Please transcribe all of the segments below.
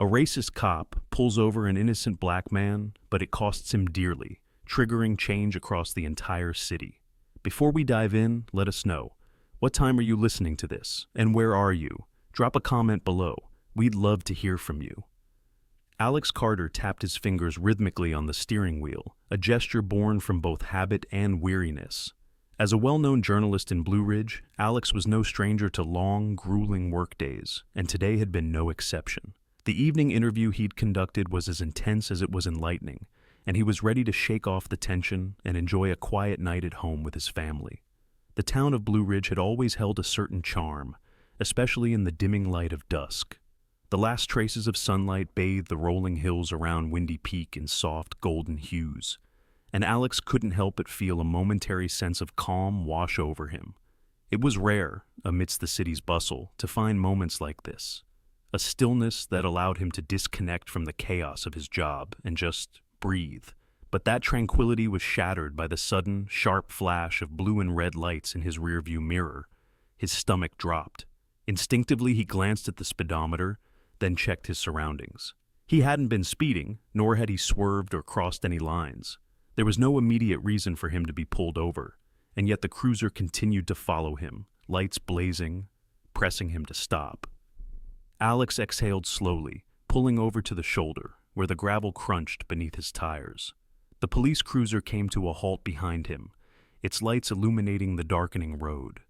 A racist cop pulls over an innocent black man, but it costs him dearly, triggering change across the entire city. Before we dive in, let us know. What time are you listening to this? And where are you? Drop a comment below. We'd love to hear from you. Alex Carter tapped his fingers rhythmically on the steering wheel, a gesture born from both habit and weariness. As a well-known journalist in Blue Ridge, Alex was no stranger to long, grueling workdays, and today had been no exception. The evening interview he'd conducted was as intense as it was enlightening, and he was ready to shake off the tension and enjoy a quiet night at home with his family. The town of Blue Ridge had always held a certain charm, especially in the dimming light of dusk. The last traces of sunlight bathed the rolling hills around Windy Peak in soft, golden hues, and Alex couldn't help but feel a momentary sense of calm wash over him. It was rare, amidst the city's bustle, to find moments like this, a stillness that allowed him to disconnect from the chaos of his job and just breathe. But that tranquility was shattered by the sudden, sharp flash of blue and red lights in his rearview mirror. His stomach dropped. Instinctively, he glanced at the speedometer, then checked his surroundings. He hadn't been speeding, nor had he swerved or crossed any lines. There was no immediate reason for him to be pulled over, and yet the cruiser continued to follow him, lights blazing, pressing him to stop. Alex exhaled slowly, pulling over to the shoulder, where the gravel crunched beneath his tires. The police cruiser came to a halt behind him, its lights illuminating the darkening road.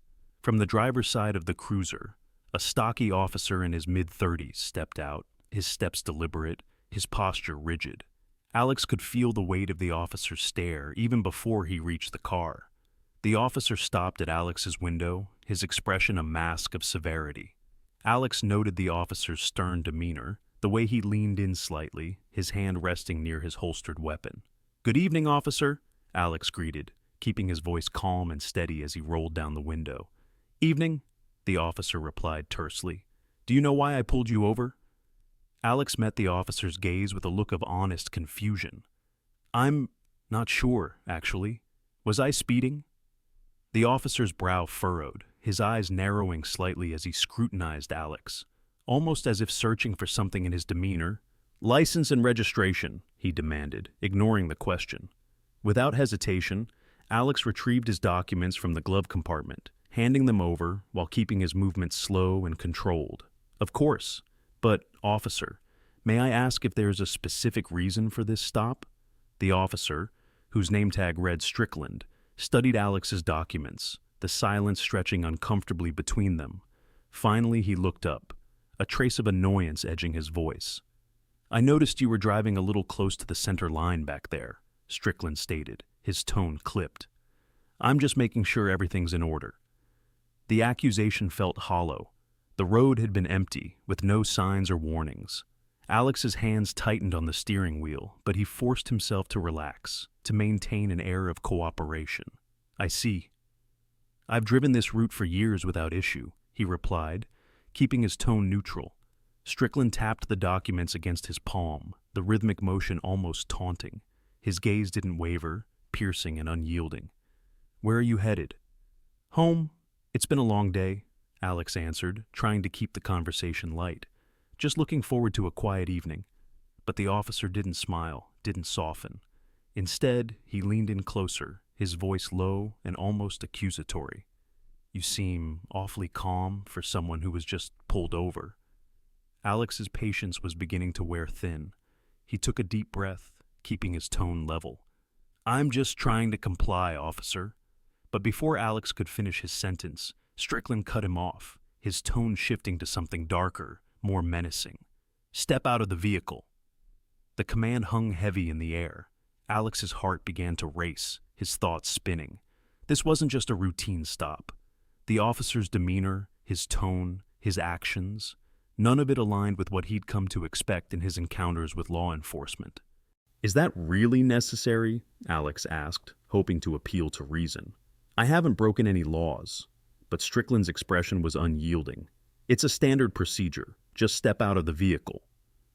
From the driver's side of the cruiser, a stocky officer in his mid-30s stepped out, his steps deliberate, his posture rigid. Alex could feel the weight of the officer's stare even before he reached the car. The officer stopped at Alex's window, his expression a mask of severity. Alex noted the officer's stern demeanor, the way he leaned in slightly, his hand resting near his holstered weapon. "Good evening, officer," Alex greeted, keeping his voice calm and steady as he rolled down the window. "Evening," the officer replied tersely. "Do you know why I pulled you over?" Alex met the officer's gaze with a look of honest confusion. "I'm not sure, actually. Was I speeding?" The officer's brow furrowed, his eyes narrowing slightly as he scrutinized Alex, almost as if searching for something in his demeanor. "License and registration," he demanded, ignoring the question. Without hesitation, Alex retrieved his documents from the glove compartment, handing them over while keeping his movements slow and controlled. "Of course. But, officer, may I ask if there's a specific reason for this stop?" The officer, whose name tag read Strickland, studied Alex's documents, the silence stretching uncomfortably between them. Finally, he looked up, a trace of annoyance edging his voice. "I noticed you were driving a little close to the center line back there," Strickland stated, his tone clipped. "I'm just making sure everything's in order." The accusation felt hollow. The road had been empty, with no signs or warnings. Alex's hands tightened on the steering wheel, but he forced himself to relax, to maintain an air of cooperation. "I see. I've driven this route for years without issue," he replied, keeping his tone neutral. Strickland tapped the documents against his palm, the rhythmic motion almost taunting. His gaze didn't waver, piercing and unyielding. "Where are you headed?" "Home. It's been a long day," Alex answered, trying to keep the conversation light. "Just looking forward to a quiet evening." But the officer didn't smile, didn't soften. Instead, he leaned in closer, his voice low and almost accusatory. "You seem awfully calm for someone who was just pulled over." Alex's patience was beginning to wear thin. He took a deep breath, keeping his tone level. "I'm just trying to comply, officer." But before Alex could finish his sentence, Strickland cut him off, his tone shifting to something darker, more menacing. "Step out of the vehicle." The command hung heavy in the air. Alex's heart began to race, his thoughts spinning. This wasn't just a routine stop. The officer's demeanor, his tone, his actions, none of it aligned with what he'd come to expect in his encounters with law enforcement. "Is that really necessary?" Alex asked, hoping to appeal to reason. "I haven't broken any laws." But Strickland's expression was unyielding. "It's a standard procedure. Just step out of the vehicle."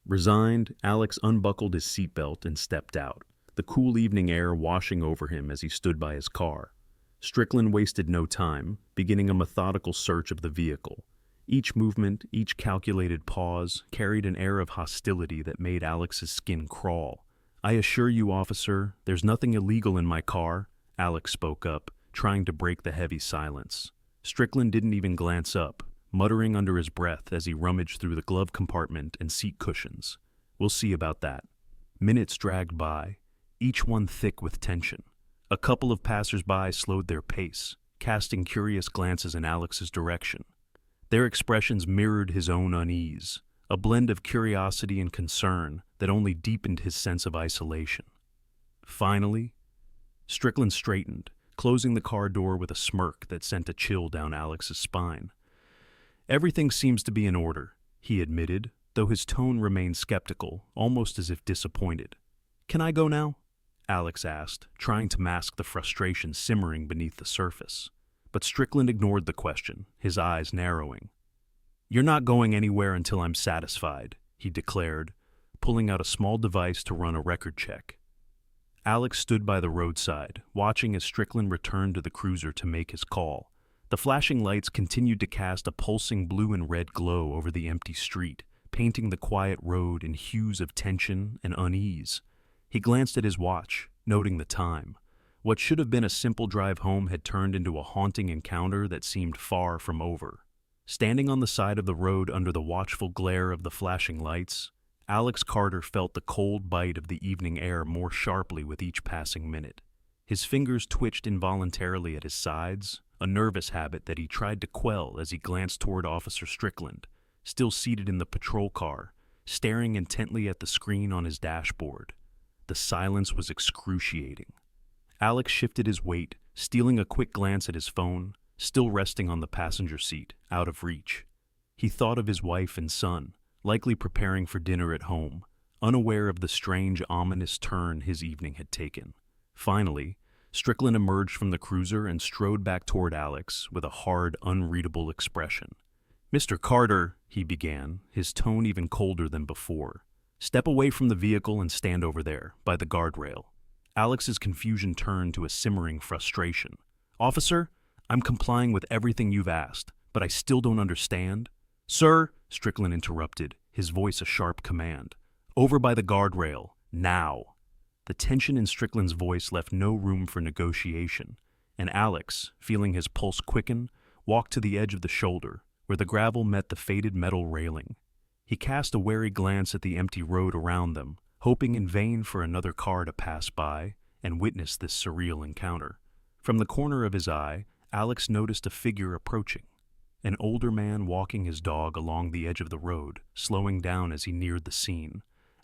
Resigned, Alex unbuckled his seatbelt and stepped out, the cool evening air washing over him as he stood by his car. Strickland wasted no time, beginning a methodical search of the vehicle. Each movement, each calculated pause, carried an air of hostility that made Alex's skin crawl. "I assure you, officer, there's nothing illegal in my car," Alex spoke up, trying to break the heavy silence. Strickland didn't even glance up, muttering under his breath as he rummaged through the glove compartment and seat cushions. "We'll see about that." Minutes dragged by, each one thick with tension. A couple of passers-by slowed their pace, casting curious glances in Alex's direction. Their expressions mirrored his own unease, a blend of curiosity and concern that only deepened his sense of isolation. Finally, Strickland straightened, closing the car door with a smirk that sent a chill down Alex's spine. "Everything seems to be in order," he admitted, though his tone remained skeptical, almost as if disappointed. "Can I go now?" Alex asked, trying to mask the frustration simmering beneath the surface. But Strickland ignored the question, his eyes narrowing. "You're not going anywhere until I'm satisfied," he declared, pulling out a small device to run a record check. Alex stood by the roadside, watching as Strickland returned to the cruiser to make his call. The flashing lights continued to cast a pulsing blue and red glow over the empty street, painting the quiet road in hues of tension and unease. He glanced at his watch, noting the time. What should have been a simple drive home had turned into a haunting encounter that seemed far from over. Standing on the side of the road under the watchful glare of the flashing lights, Alex Carter felt the cold bite of the evening air more sharply with each passing minute. His fingers twitched involuntarily at his sides, a nervous habit that he tried to quell as he glanced toward Officer Strickland, still seated in the patrol car, staring intently at the screen on his dashboard. The silence was excruciating. Alex shifted his weight, stealing a quick glance at his phone, still resting on the passenger seat, out of reach. He thought of his wife and son, likely preparing for dinner at home, unaware of the strange, ominous turn his evening had taken. Finally, Strickland emerged from the cruiser and strode back toward Alex with a hard, unreadable expression. "Mr. Carter," he began, his tone even colder than before. "Step away from the vehicle and stand over there, by the guardrail." Alex's confusion turned to a simmering frustration. "Officer, I'm complying with everything you've asked, but I still don't understand." "Sir," Strickland interrupted, his voice a sharp command. "Over by the guardrail, now." The tension in Strickland's voice left no room for negotiation, and Alex, feeling his pulse quicken, walked to the edge of the shoulder, where the gravel met the faded metal railing. He cast a wary glance at the empty road around them, hoping in vain for another car to pass by and witness this surreal encounter. From the corner of his eye, Alex noticed a figure approaching. An older man walking his dog along the edge of the road, slowing down as he neared the scene.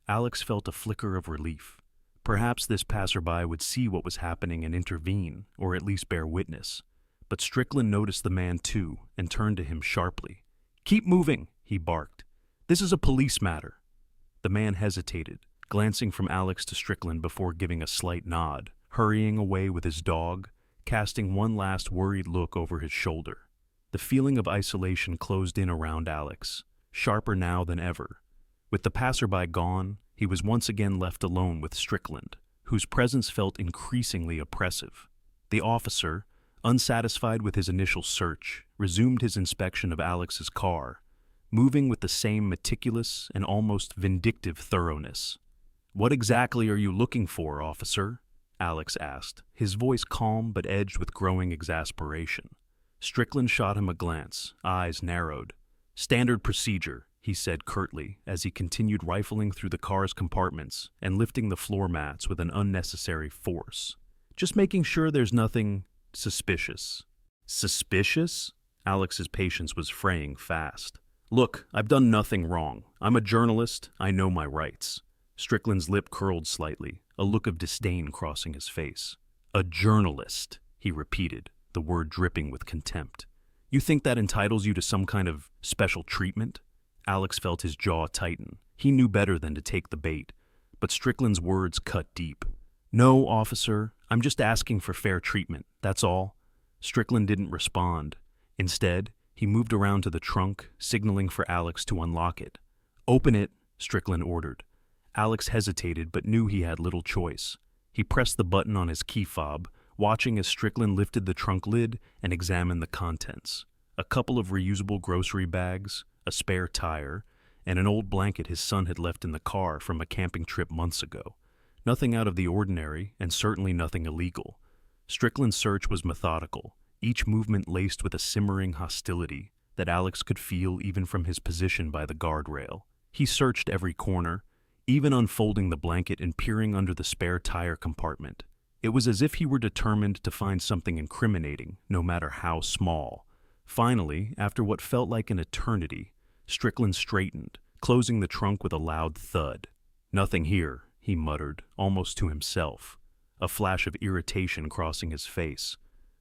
Alex felt a flicker of relief. Perhaps this passerby would see what was happening and intervene, or at least bear witness. But Strickland noticed the man too, and turned to him sharply. "Keep moving," he barked. "This is a police matter." The man hesitated, glancing from Alex to Strickland before giving a slight nod, hurrying away with his dog, casting one last worried look over his shoulder. The feeling of isolation closed in around Alex, sharper now than ever. With the passerby gone, he was once again left alone with Strickland, whose presence felt increasingly oppressive. The officer, unsatisfied with his initial search, resumed his inspection of Alex's car, moving with the same meticulous and almost vindictive thoroughness. "What exactly are you looking for, officer?" Alex asked, his voice calm but edged with growing exasperation. Strickland shot him a glance, eyes narrowed. "Standard procedure," he said curtly as he continued rifling through the car's compartments and lifting the floor mats with an unnecessary force. "Just making sure there's nothing suspicious." "Suspicious?" Alex's patience was fraying fast. "Look, I've done nothing wrong. I'm a journalist. I know my rights." Strickland's lip curled slightly, a look of disdain crossing his face. "A journalist," he repeated, the word dripping with contempt. "You think that entitles you to some kind of special treatment?" Alex felt his jaw tighten. He knew better than to take the bait, but Strickland's words cut deep. "No, officer, I'm just asking for fair treatment, that's all." Strickland didn't respond. Instead, he moved around to the trunk, signaling for Alex to unlock it. "Open it," Strickland ordered. Alex hesitated but knew he had little choice. He pressed the button on his key fob, watching as Strickland lifted the trunk lid and examined the contents. A couple of reusable grocery bags, a spare tire, and an old blanket his son had left in the car from a camping trip months ago. Nothing out of the ordinary, and certainly nothing illegal. Strickland's search was methodical, each movement laced with a simmering hostility that Alex could feel even from his position by the guardrail. He searched every corner, even unfolding the blanket and peering under the spare tire compartment. It was as if he were determined to find something incriminating, no matter how small. Finally, after what felt like an eternity, Strickland straightened, closing the trunk with a loud thud. "Nothing here," he muttered, almost to himself, a flash of irritation crossing his face.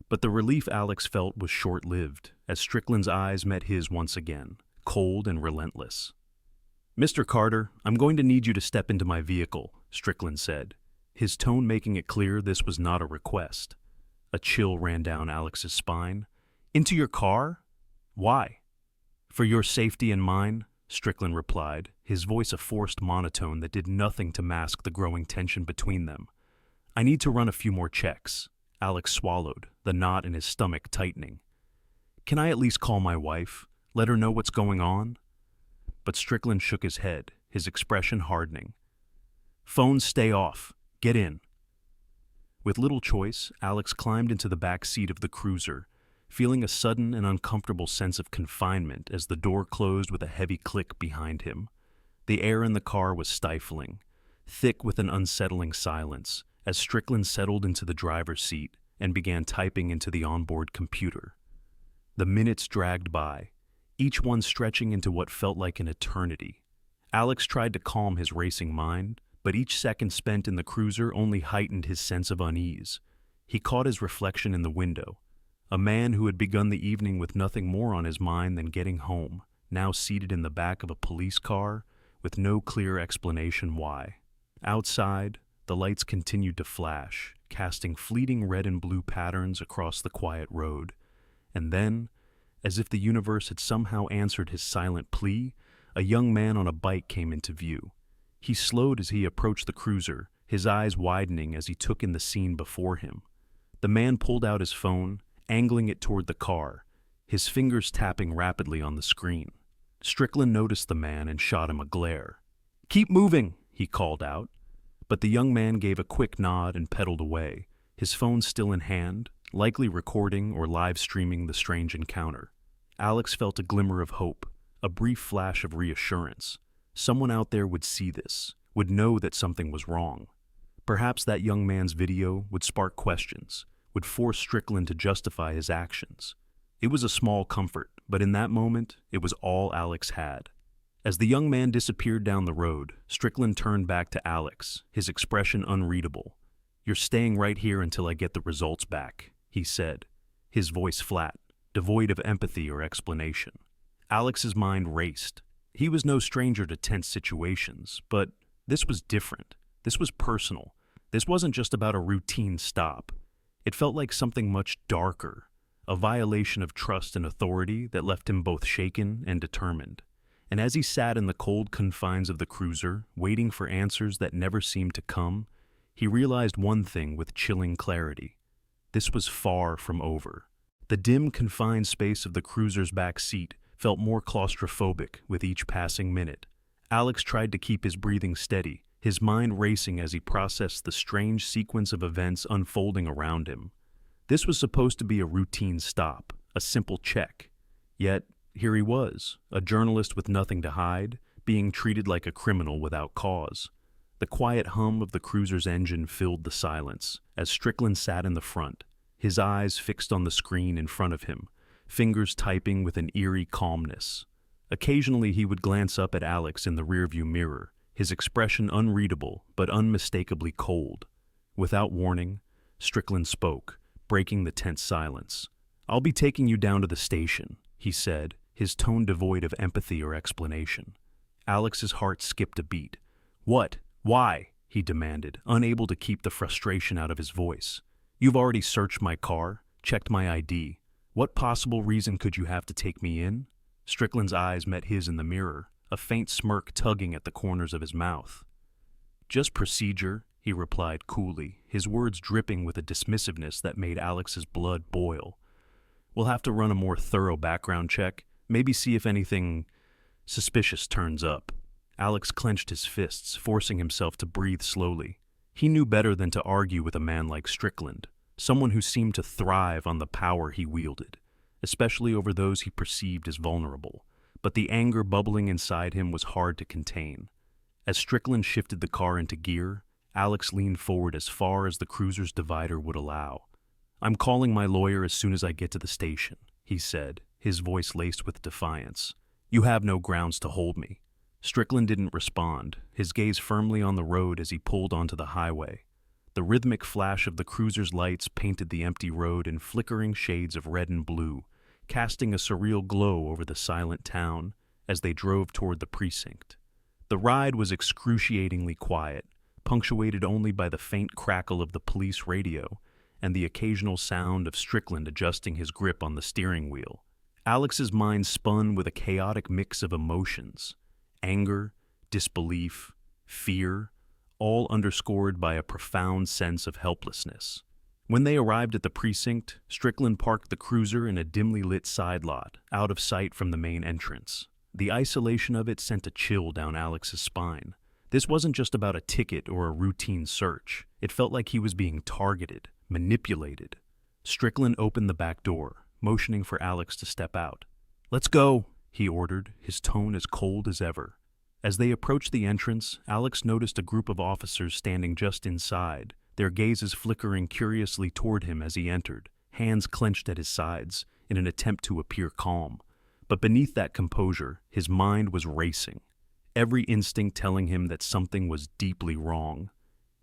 But the relief Alex felt was short-lived, as Strickland's eyes met his once again, cold and relentless. "Mr. Carter, I'm going to need you to step into my vehicle," Strickland said, his tone making it clear this was not a request. A chill ran down Alex's spine. "Into your car? Why?" "For your safety and mine," Strickland replied, his voice a forced monotone that did nothing to mask the growing tension between them. "I need to run a few more checks." Alex swallowed, the knot in his stomach tightening. "Can I at least call my wife? Let her know what's going on?" But Strickland shook his head, his expression hardening. "Phones stay off. Get in." With little choice, Alex climbed into the back seat of the cruiser, feeling a sudden and uncomfortable sense of confinement as the door closed with a heavy click behind him. The air in the car was stifling, thick with an unsettling silence, as Strickland settled into the driver's seat and began typing into the onboard computer. The minutes dragged by, each one stretching into what felt like an eternity. Alex tried to calm his racing mind, but each second spent in the cruiser only heightened his sense of unease. He caught his reflection in the window, a man who had begun the evening with nothing more on his mind than getting home, now seated in the back of a police car with no clear explanation why. Outside, the lights continued to flash, casting fleeting red and blue patterns across the quiet road. And then, as if the universe had somehow answered his silent plea, a young man on a bike came into view. He slowed as he approached the cruiser, his eyes widening as he took in the scene before him. The man pulled out his phone, angling it toward the car, his fingers tapping rapidly on the screen. Strickland noticed the man and shot him a glare. "Keep moving," he called out. But the young man gave a quick nod and pedaled away, his phone still in hand, likely recording or live streaming the strange encounter. Alex felt a glimmer of hope, a brief flash of reassurance. Someone out there would see this, would know that something was wrong. Perhaps that young man's video would spark questions, would force Strickland to justify his actions. It was a small comfort, but in that moment, it was all Alex had. As the young man disappeared down the road, Strickland turned back to Alex, his expression unreadable. "You're staying right here until I get the results back," he said, his voice flat, devoid of empathy or explanation. Alex's mind raced. He was no stranger to tense situations, but this was different. This was personal. This wasn't just about a routine stop. It felt like something much darker, a violation of trust and authority that left him both shaken and determined. And as he sat in the cold confines of the cruiser, waiting for answers that never seemed to come, he realized one thing with chilling clarity. This was far from over. The dim, confined space of the cruiser's back seat felt more claustrophobic with each passing minute. Alex tried to keep his breathing steady, his mind racing as he processed the strange sequence of events unfolding around him. This was supposed to be a routine stop, a simple check. Yet, here he was, a journalist with nothing to hide, being treated like a criminal without cause. The quiet hum of the cruiser's engine filled the silence, as Strickland sat in the front, his eyes fixed on the screen in front of him, fingers typing with an eerie calmness. Occasionally he would glance up at Alex in the rearview mirror, his expression unreadable but unmistakably cold. Without warning, Strickland spoke, breaking the tense silence. "I'll be taking you down to the station," he said, his tone devoid of empathy or explanation. Alex's heart skipped a beat. "What? Why?" he demanded, unable to keep the frustration out of his voice. "You've already searched my car, checked my ID. What possible reason could you have to take me in?" Strickland's eyes met his in the mirror, a faint smirk tugging at the corners of his mouth. "Just procedure," he replied coolly, his words dripping with a dismissiveness that made Alex's blood boil. We'll have to run a more thorough background check, maybe see if anything suspicious turns up. Alex clenched his fists, forcing himself to breathe slowly. He knew better than to argue with a man like Strickland, someone who seemed to thrive on the power he wielded, especially over those he perceived as vulnerable. But the anger bubbling inside him was hard to contain. As Strickland shifted the car into gear, Alex leaned forward as far as the cruiser's divider would allow. "I'm calling my lawyer as soon as I get to the station," he said, his voice laced with defiance. "You have no grounds to hold me." Strickland didn't respond, his gaze firmly on the road as he pulled onto the highway. The rhythmic flash of the cruiser's lights painted the empty road in flickering shades of red and blue, casting a surreal glow over the silent town as they drove toward the precinct. The ride was excruciatingly quiet, punctuated only by the faint crackle of the police radio and the occasional sound of Strickland adjusting his grip on the steering wheel. Alex's mind spun with a chaotic mix of emotions: anger, disbelief, fear, all underscored by a profound sense of helplessness. When they arrived at the precinct, Strickland parked the cruiser in a dimly lit side lot, out of sight from the main entrance. The isolation of it sent a chill down Alex's spine. This wasn't just about a ticket or a routine search. It felt like he was being targeted, manipulated. Strickland opened the back door, motioning for Alex to step out. "Let's go," he ordered, his tone as cold as ever. As they approached the entrance, Alex noticed a group of officers standing just inside, their gazes flickering curiously toward him as he entered, hands clenched at his sides in an attempt to appear calm. But beneath that composure, his mind was racing, every instinct telling him that something was deeply wrong.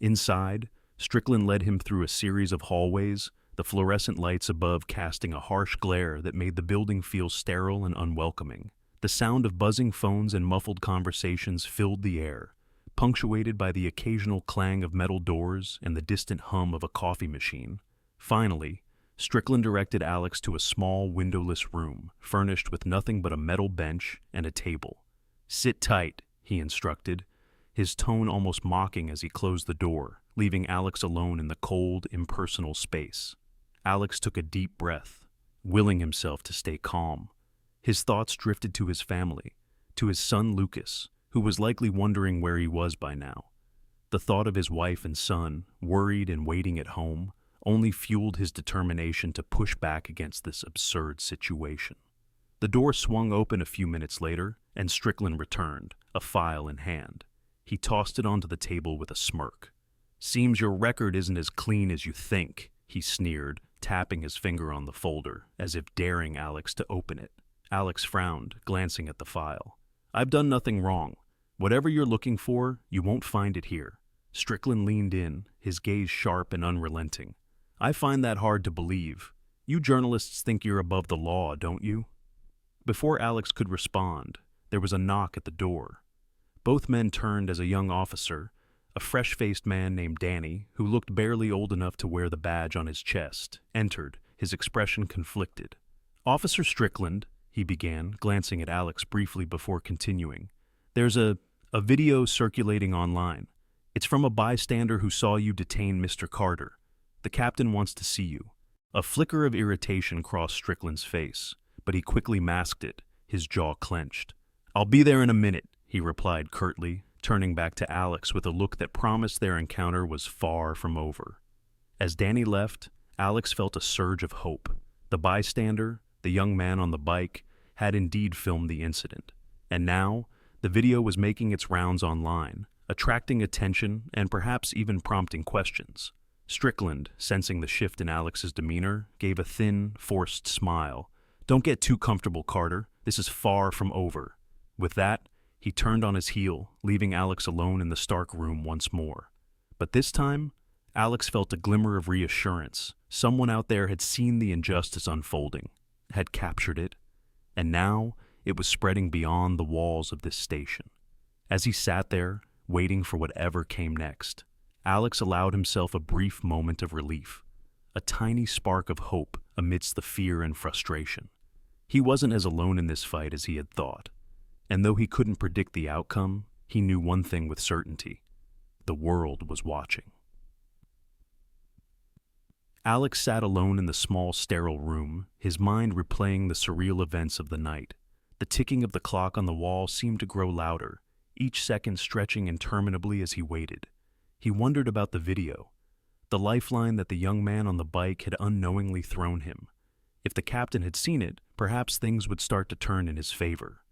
Inside, Strickland led him through a series of hallways, the fluorescent lights above casting a harsh glare that made the building feel sterile and unwelcoming. The sound of buzzing phones and muffled conversations filled the air, punctuated by the occasional clang of metal doors and the distant hum of a coffee machine. Finally, Strickland directed Alex to a small, windowless room, furnished with nothing but a metal bench and a table. "Sit tight," he instructed, his tone almost mocking as he closed the door, leaving Alex alone in the cold, impersonal space. Alex took a deep breath, willing himself to stay calm. His thoughts drifted to his family, to his son Lucas, who was likely wondering where he was by now. The thought of his wife and son, worried and waiting at home, only fueled his determination to push back against this absurd situation. The door swung open a few minutes later, and Strickland returned, a file in hand. He tossed it onto the table with a smirk. "Seems your record isn't as clean as you think," he sneered, tapping his finger on the folder, as if daring Alex to open it. Alex frowned, glancing at the file. "I've done nothing wrong. Whatever you're looking for, you won't find it here." Strickland leaned in, his gaze sharp and unrelenting. "I find that hard to believe. You journalists think you're above the law, don't you?" Before Alex could respond, there was a knock at the door. Both men turned as a young officer, a fresh-faced man named Danny, who looked barely old enough to wear the badge on his chest, entered, his expression conflicted. "Officer Strickland," he began, glancing at Alex briefly before continuing, "there's a video circulating online. It's from a bystander who saw you detain Mr. Carter. The captain wants to see you." A flicker of irritation crossed Strickland's face, but he quickly masked it, his jaw clenched. "I'll be there in a minute," he replied curtly, turning back to Alex with a look that promised their encounter was far from over. As Danny left, Alex felt a surge of hope. The bystander, the young man on the bike, had indeed filmed the incident, and now the video was making its rounds online, attracting attention and perhaps even prompting questions. Strickland, sensing the shift in Alex's demeanor, gave a thin, forced smile. "Don't get too comfortable, Carter. This is far from over." With that, he turned on his heel, leaving Alex alone in the Stark room once more. But this time, Alex felt a glimmer of reassurance. Someone out there had seen the injustice unfolding, had captured it, and now it was spreading beyond the walls of this station. As he sat there, waiting for whatever came next, Alex allowed himself a brief moment of relief, a tiny spark of hope amidst the fear and frustration. He wasn't as alone in this fight as he had thought, and though he couldn't predict the outcome, he knew one thing with certainty: the world was watching. Alex sat alone in the small, sterile room, his mind replaying the surreal events of the night. The ticking of the clock on the wall seemed to grow louder, each second stretching interminably as he waited. He wondered about the video, the lifeline that the young man on the bike had unknowingly thrown him. If the captain had seen it, perhaps things would start to turn in his favor.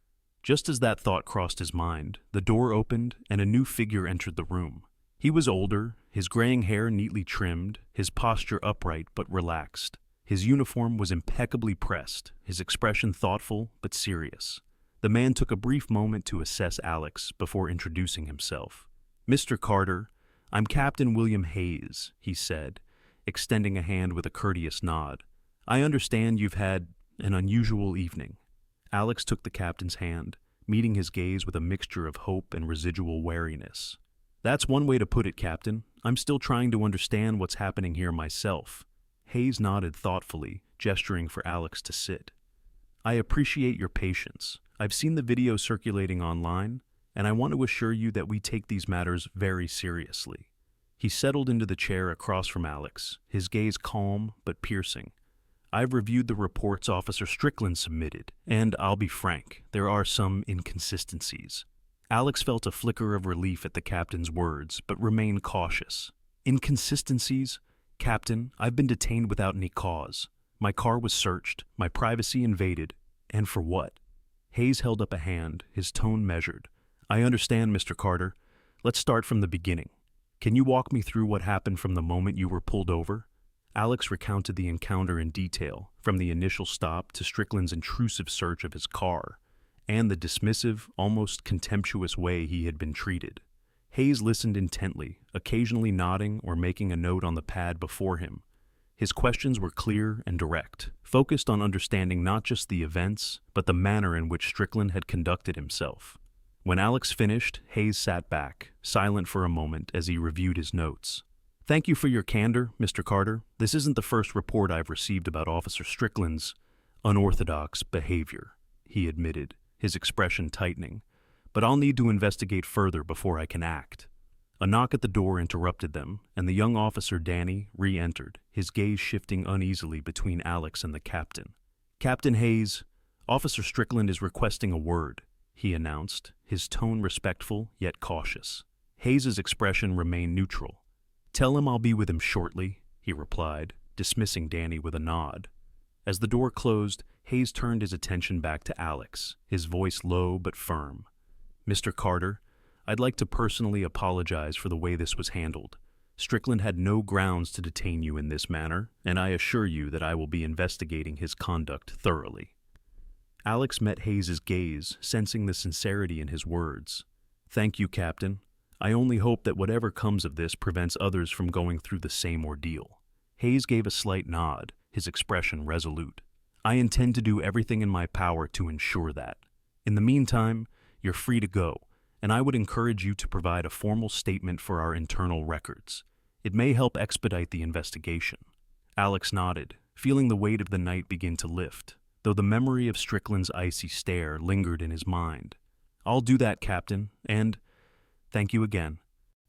Just as that thought crossed his mind, the door opened and a new figure entered the room. He was older, his graying hair neatly trimmed, his posture upright but relaxed. His uniform was impeccably pressed, his expression thoughtful but serious. The man took a brief moment to assess Alex before introducing himself. "Mr. Carter, I'm Captain William Hayes," he said, extending a hand with a courteous nod. "I understand you've had an unusual evening." Alex took the captain's hand, meeting his gaze with a mixture of hope and residual wariness. "That's one way to put it, Captain. I'm still trying to understand what's happening here myself." Hayes nodded thoughtfully, gesturing for Alex to sit. "I appreciate your patience. I've seen the video circulating online, and I want to assure you that we take these matters very seriously." He settled into the chair across from Alex, his gaze calm but piercing. "I've reviewed the reports Officer Strickland submitted, and I'll be frank, there are some inconsistencies." Alex felt a flicker of relief at the captain's words, but remained cautious. "Inconsistencies? Captain, I've been detained without any cause. My car was searched, my privacy invaded, and for what?" Hayes held up a hand, his tone measured. "I understand, Mr. Carter. Let's start from the beginning. Can you walk me through what happened from the moment you were pulled over?" Alex recounted the encounter in detail, from the initial stop to Strickland's intrusive search of his car, and the dismissive, almost contemptuous way he had been treated. Hayes listened intently, occasionally nodding or making a note on the pad before him. His questions were clear and direct, focused on understanding not just the events, but the manner in which Strickland had conducted himself. When Alex finished, Hayes sat back, silent for a moment as he reviewed his notes. "Thank you for your candor, Mr. Carter. This isn't the first report I've received about Officer Strickland's unorthodox behavior," he admitted, his expression tightening. "But I'll need to investigate further before I can act." A knock at the door interrupted them, and the young officer Danny re-entered, his gaze shifting uneasily between Alex and the captain. "Captain Hayes, Officer Strickland is requesting a word," he announced, his tone respectful yet cautious. Hayes's expression remained neutral. "Tell him I'll be with him shortly," he replied, dismissing Danny with a nod. As the door closed, Hayes turned his attention back to Alex, his voice low but firm. "Mr. Carter, I'd like to personally apologize for the way this was handled. Strickland had no grounds to detain you in this manner, and I assure you that I will be investigating his conduct thoroughly." Alex met Hayes's gaze, sensing the sincerity in his words. "Thank you, Captain. I only hope that whatever comes of this prevents others from going through the same ordeal." Hayes gave a slight nod, his expression resolute. "I intend to do everything in my power to ensure that. In the meantime, you're free to go, and I would encourage you to provide a formal statement for our internal records. It may help expedite the investigation." Alex nodded, feeling the weight of the night begin to lift, though the memory of Strickland's icy stare lingered in his mind. "I'll do that, Captain, and thank you again."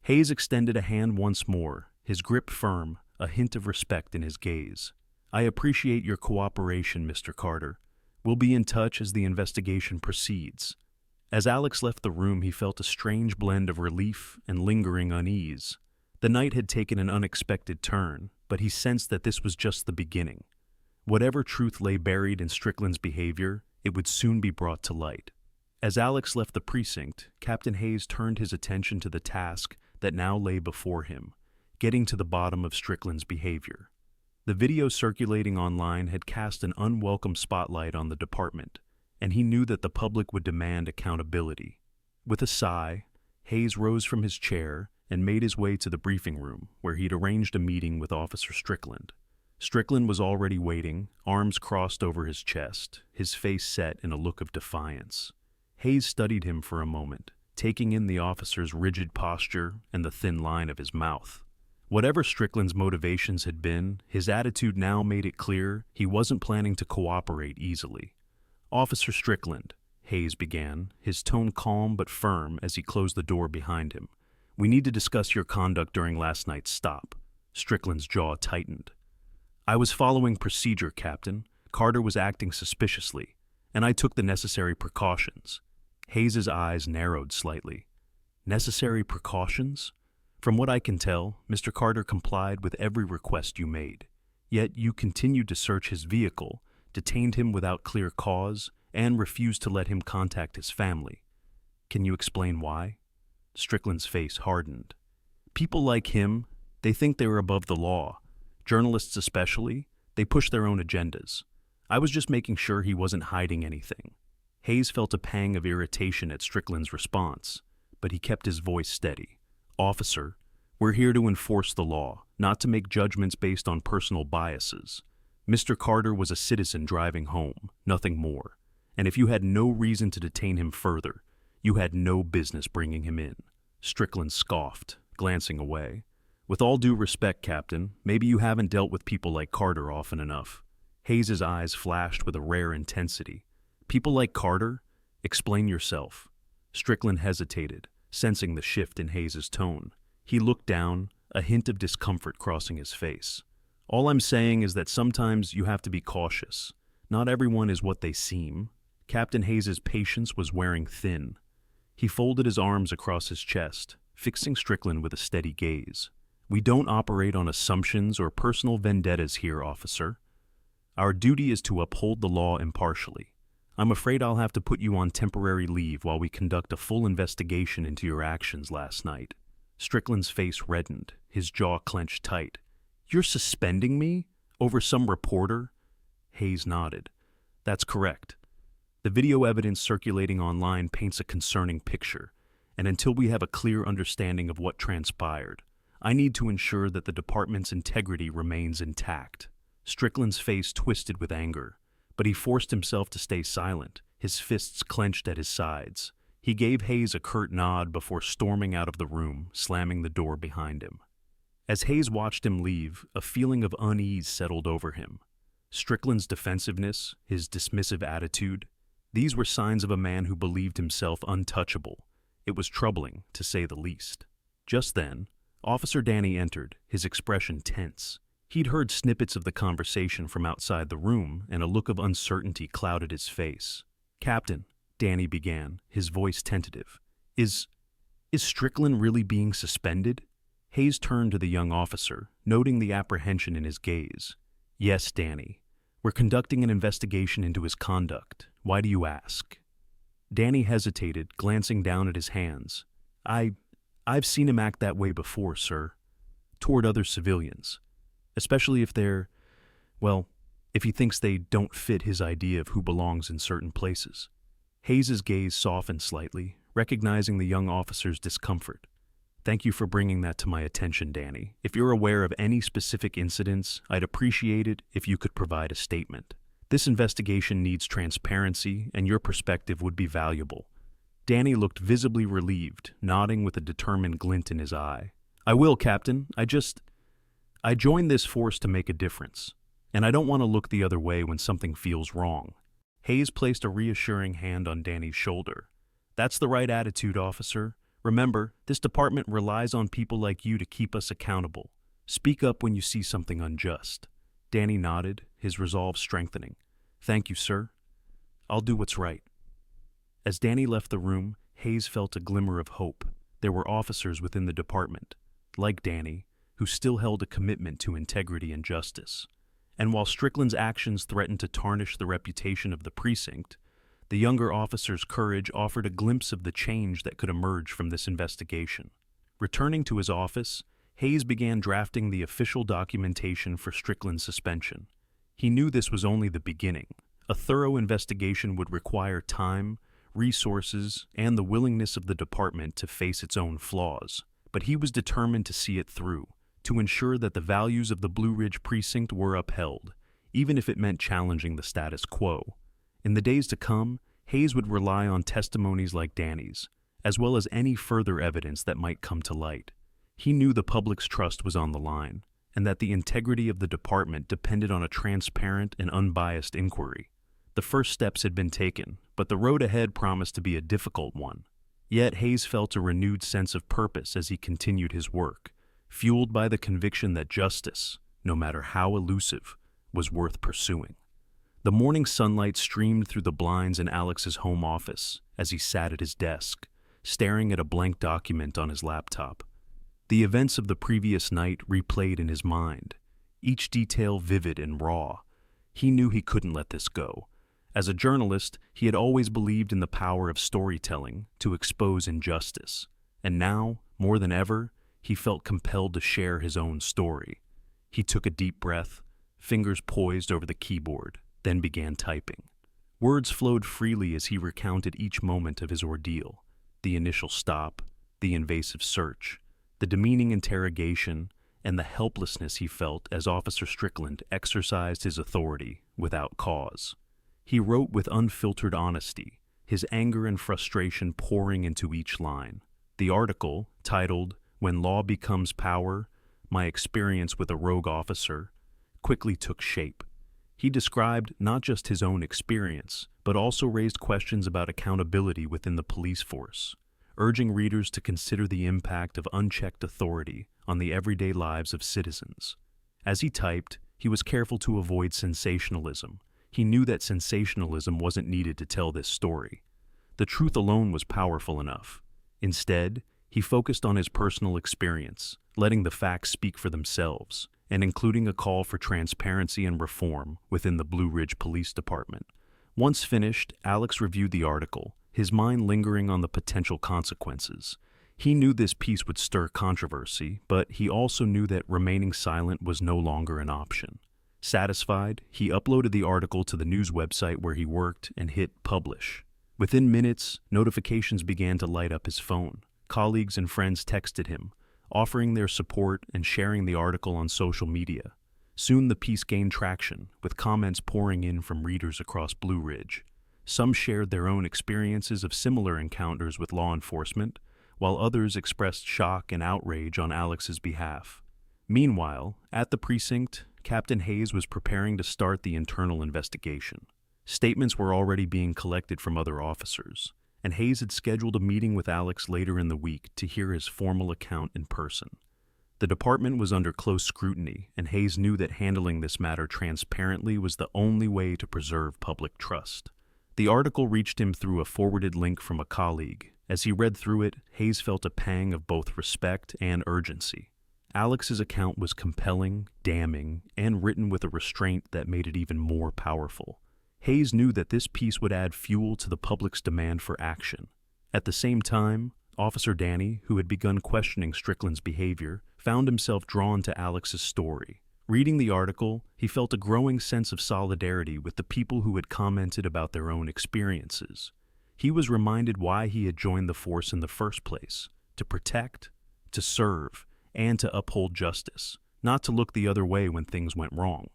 Hayes extended a hand once more, his grip firm, a hint of respect in his gaze. "I appreciate your cooperation, Mr. Carter. We'll be in touch as the investigation proceeds." As Alex left the room, he felt a strange blend of relief and lingering unease. The night had taken an unexpected turn, but he sensed that this was just the beginning. Whatever truth lay buried in Strickland's behavior, it would soon be brought to light. As Alex left the precinct, Captain Hayes turned his attention to the task that now lay before him, getting to the bottom of Strickland's behavior. The video circulating online had cast an unwelcome spotlight on the department, and he knew that the public would demand accountability. With a sigh, Hayes rose from his chair and made his way to the briefing room, where he'd arranged a meeting with Officer Strickland. Strickland was already waiting, arms crossed over his chest, his face set in a look of defiance. Hayes studied him for a moment, taking in the officer's rigid posture and the thin line of his mouth. Whatever Strickland's motivations had been, his attitude now made it clear he wasn't planning to cooperate easily. "Officer Strickland," Hayes began, his tone calm but firm as he closed the door behind him. "We need to discuss your conduct during last night's stop." Strickland's jaw tightened. I was following procedure, Captain. Carter was acting suspiciously, and I took the necessary precautions. Hayes's eyes narrowed slightly. Necessary precautions? From what I can tell, Mr. Carter complied with every request you made. Yet you continued to search his vehicle, detained him without clear cause, and refused to let him contact his family. Can you explain why? Strickland's face hardened. People like him, they think they were above the law. Journalists especially, they push their own agendas. I was just making sure he wasn't hiding anything. Hayes felt a pang of irritation at Strickland's response, but he kept his voice steady. Officer, we're here to enforce the law, not to make judgments based on personal biases. Mr. Carter was a citizen driving home, nothing more. And if you had no reason to detain him further, you had no business bringing him in. Strickland scoffed, glancing away. With all due respect, Captain, maybe you haven't dealt with people like Carter often enough. Hayes's eyes flashed with a rare intensity. People like Carter? Explain yourself. Strickland hesitated, sensing the shift in Hayes's tone. He looked down, a hint of discomfort crossing his face. All I'm saying is that sometimes you have to be cautious. Not everyone is what they seem. Captain Hayes's patience was wearing thin. He folded his arms across his chest, fixing Strickland with a steady gaze. We don't operate on assumptions or personal vendettas here, officer. Our duty is to uphold the law impartially. I'm afraid I'll have to put you on temporary leave while we conduct a full investigation into your actions last night. Strickland's face reddened, his jaw clenched tight. You're suspending me? Over some reporter? Hayes nodded. That's correct. The video evidence circulating online paints a concerning picture, and until we have a clear understanding of what transpired, I need to ensure that the department's integrity remains intact. Strickland's face twisted with anger, but he forced himself to stay silent, his fists clenched at his sides. He gave Hayes a curt nod before storming out of the room, slamming the door behind him. As Hayes watched him leave, a feeling of unease settled over him. Strickland's defensiveness, his dismissive attitude, these were signs of a man who believed himself untouchable. It was troubling, to say the least. Just then, Officer Danny entered, his expression tense. He'd heard snippets of the conversation from outside the room, and a look of uncertainty clouded his face. Captain, Danny began, his voice tentative. Is Strickland really being suspended? Hayes turned to the young officer, noting the apprehension in his gaze. Yes, Danny. We're conducting an investigation into his conduct. Why do you ask? Danny hesitated, glancing down at his hands. I've seen him act that way before, sir. Toward other civilians. Especially if if he thinks they don't fit his idea of who belongs in certain places. Hayes's gaze softened slightly, recognizing the young officer's discomfort. Thank you for bringing that to my attention, Danny. If you're aware of any specific incidents, I'd appreciate it if you could provide a statement. This investigation needs transparency, and your perspective would be valuable. Danny looked visibly relieved, nodding with a determined glint in his eye. I will, Captain. I joined this force to make a difference, and I don't want to look the other way when something feels wrong. Hayes placed a reassuring hand on Danny's shoulder. That's the right attitude, officer. Remember, this department relies on people like you to keep us accountable. Speak up when you see something unjust. Danny nodded, his resolve strengthening. Thank you, sir. I'll do what's right. As Danny left the room, Hayes felt a glimmer of hope. There were officers within the department, like Danny, who still held a commitment to integrity and justice. And while Strickland's actions threatened to tarnish the reputation of the precinct, the younger officer's courage offered a glimpse of the change that could emerge from this investigation. Returning to his office, Hayes began drafting the official documentation for Strickland's suspension. He knew this was only the beginning. A thorough investigation would require time, resources, and the willingness of the department to face its own flaws. But he was determined to see it through, to ensure that the values of the Blue Ridge precinct were upheld, even if it meant challenging the status quo. In the days to come, Hayes would rely on testimonies like Danny's, as well as any further evidence that might come to light. He knew the public's trust was on the line, and that the integrity of the department depended on a transparent and unbiased inquiry. The first steps had been taken, but the road ahead promised to be a difficult one. Yet Hayes felt a renewed sense of purpose as he continued his work, fueled by the conviction that justice, no matter how elusive, was worth pursuing. The morning sunlight streamed through the blinds in Alex's home office as he sat at his desk, staring at a blank document on his laptop. The events of the previous night replayed in his mind, each detail vivid and raw. He knew he couldn't let this go. As a journalist, he had always believed in the power of storytelling to expose injustice, and now, more than ever, he felt compelled to share his own story. He took a deep breath, fingers poised over the keyboard, then began typing. Words flowed freely as he recounted each moment of his ordeal: the initial stop, the invasive search, the demeaning interrogation, and the helplessness he felt as Officer Strickland exercised his authority without cause. He wrote with unfiltered honesty, his anger and frustration pouring into each line. The article, titled "When Law Becomes Power: My Experience with a Rogue Officer," quickly took shape. He described not just his own experience, but also raised questions about accountability within the police force, urging readers to consider the impact of unchecked authority on the everyday lives of citizens. As he typed, he was careful to avoid sensationalism. He knew that sensationalism wasn't needed to tell this story. The truth alone was powerful enough. Instead, he focused on his personal experience, letting the facts speak for themselves, and including a call for transparency and reform within the Blue Ridge Police Department. Once finished, Alex reviewed the article, his mind lingering on the potential consequences. He knew this piece would stir controversy, but he also knew that remaining silent was no longer an option. Satisfied, he uploaded the article to the news website where he worked and hit publish. Within minutes, notifications began to light up his phone. Colleagues and friends texted him, offering their support and sharing the article on social media. Soon the piece gained traction, with comments pouring in from readers across Blue Ridge. Some shared their own experiences of similar encounters with law enforcement, while others expressed shock and outrage on Alex's behalf. Meanwhile, at the precinct, Captain Hayes was preparing to start the internal investigation. Statements were already being collected from other officers, and Hayes had scheduled a meeting with Alex later in the week to hear his formal account in person. The department was under close scrutiny, and Hayes knew that handling this matter transparently was the only way to preserve public trust. The article reached him through a forwarded link from a colleague. As he read through it, Hayes felt a pang of both respect and urgency. Alex's account was compelling, damning, and written with a restraint that made it even more powerful. Hayes knew that this piece would add fuel to the public's demand for action. At the same time, Officer Danny, who had begun questioning Strickland's behavior, found himself drawn to Alex's story. Reading the article, he felt a growing sense of solidarity with the people who had commented about their own experiences. He was reminded why he had joined the force in the first place: to protect, to serve, and to uphold justice, not to look the other way when things went wrong.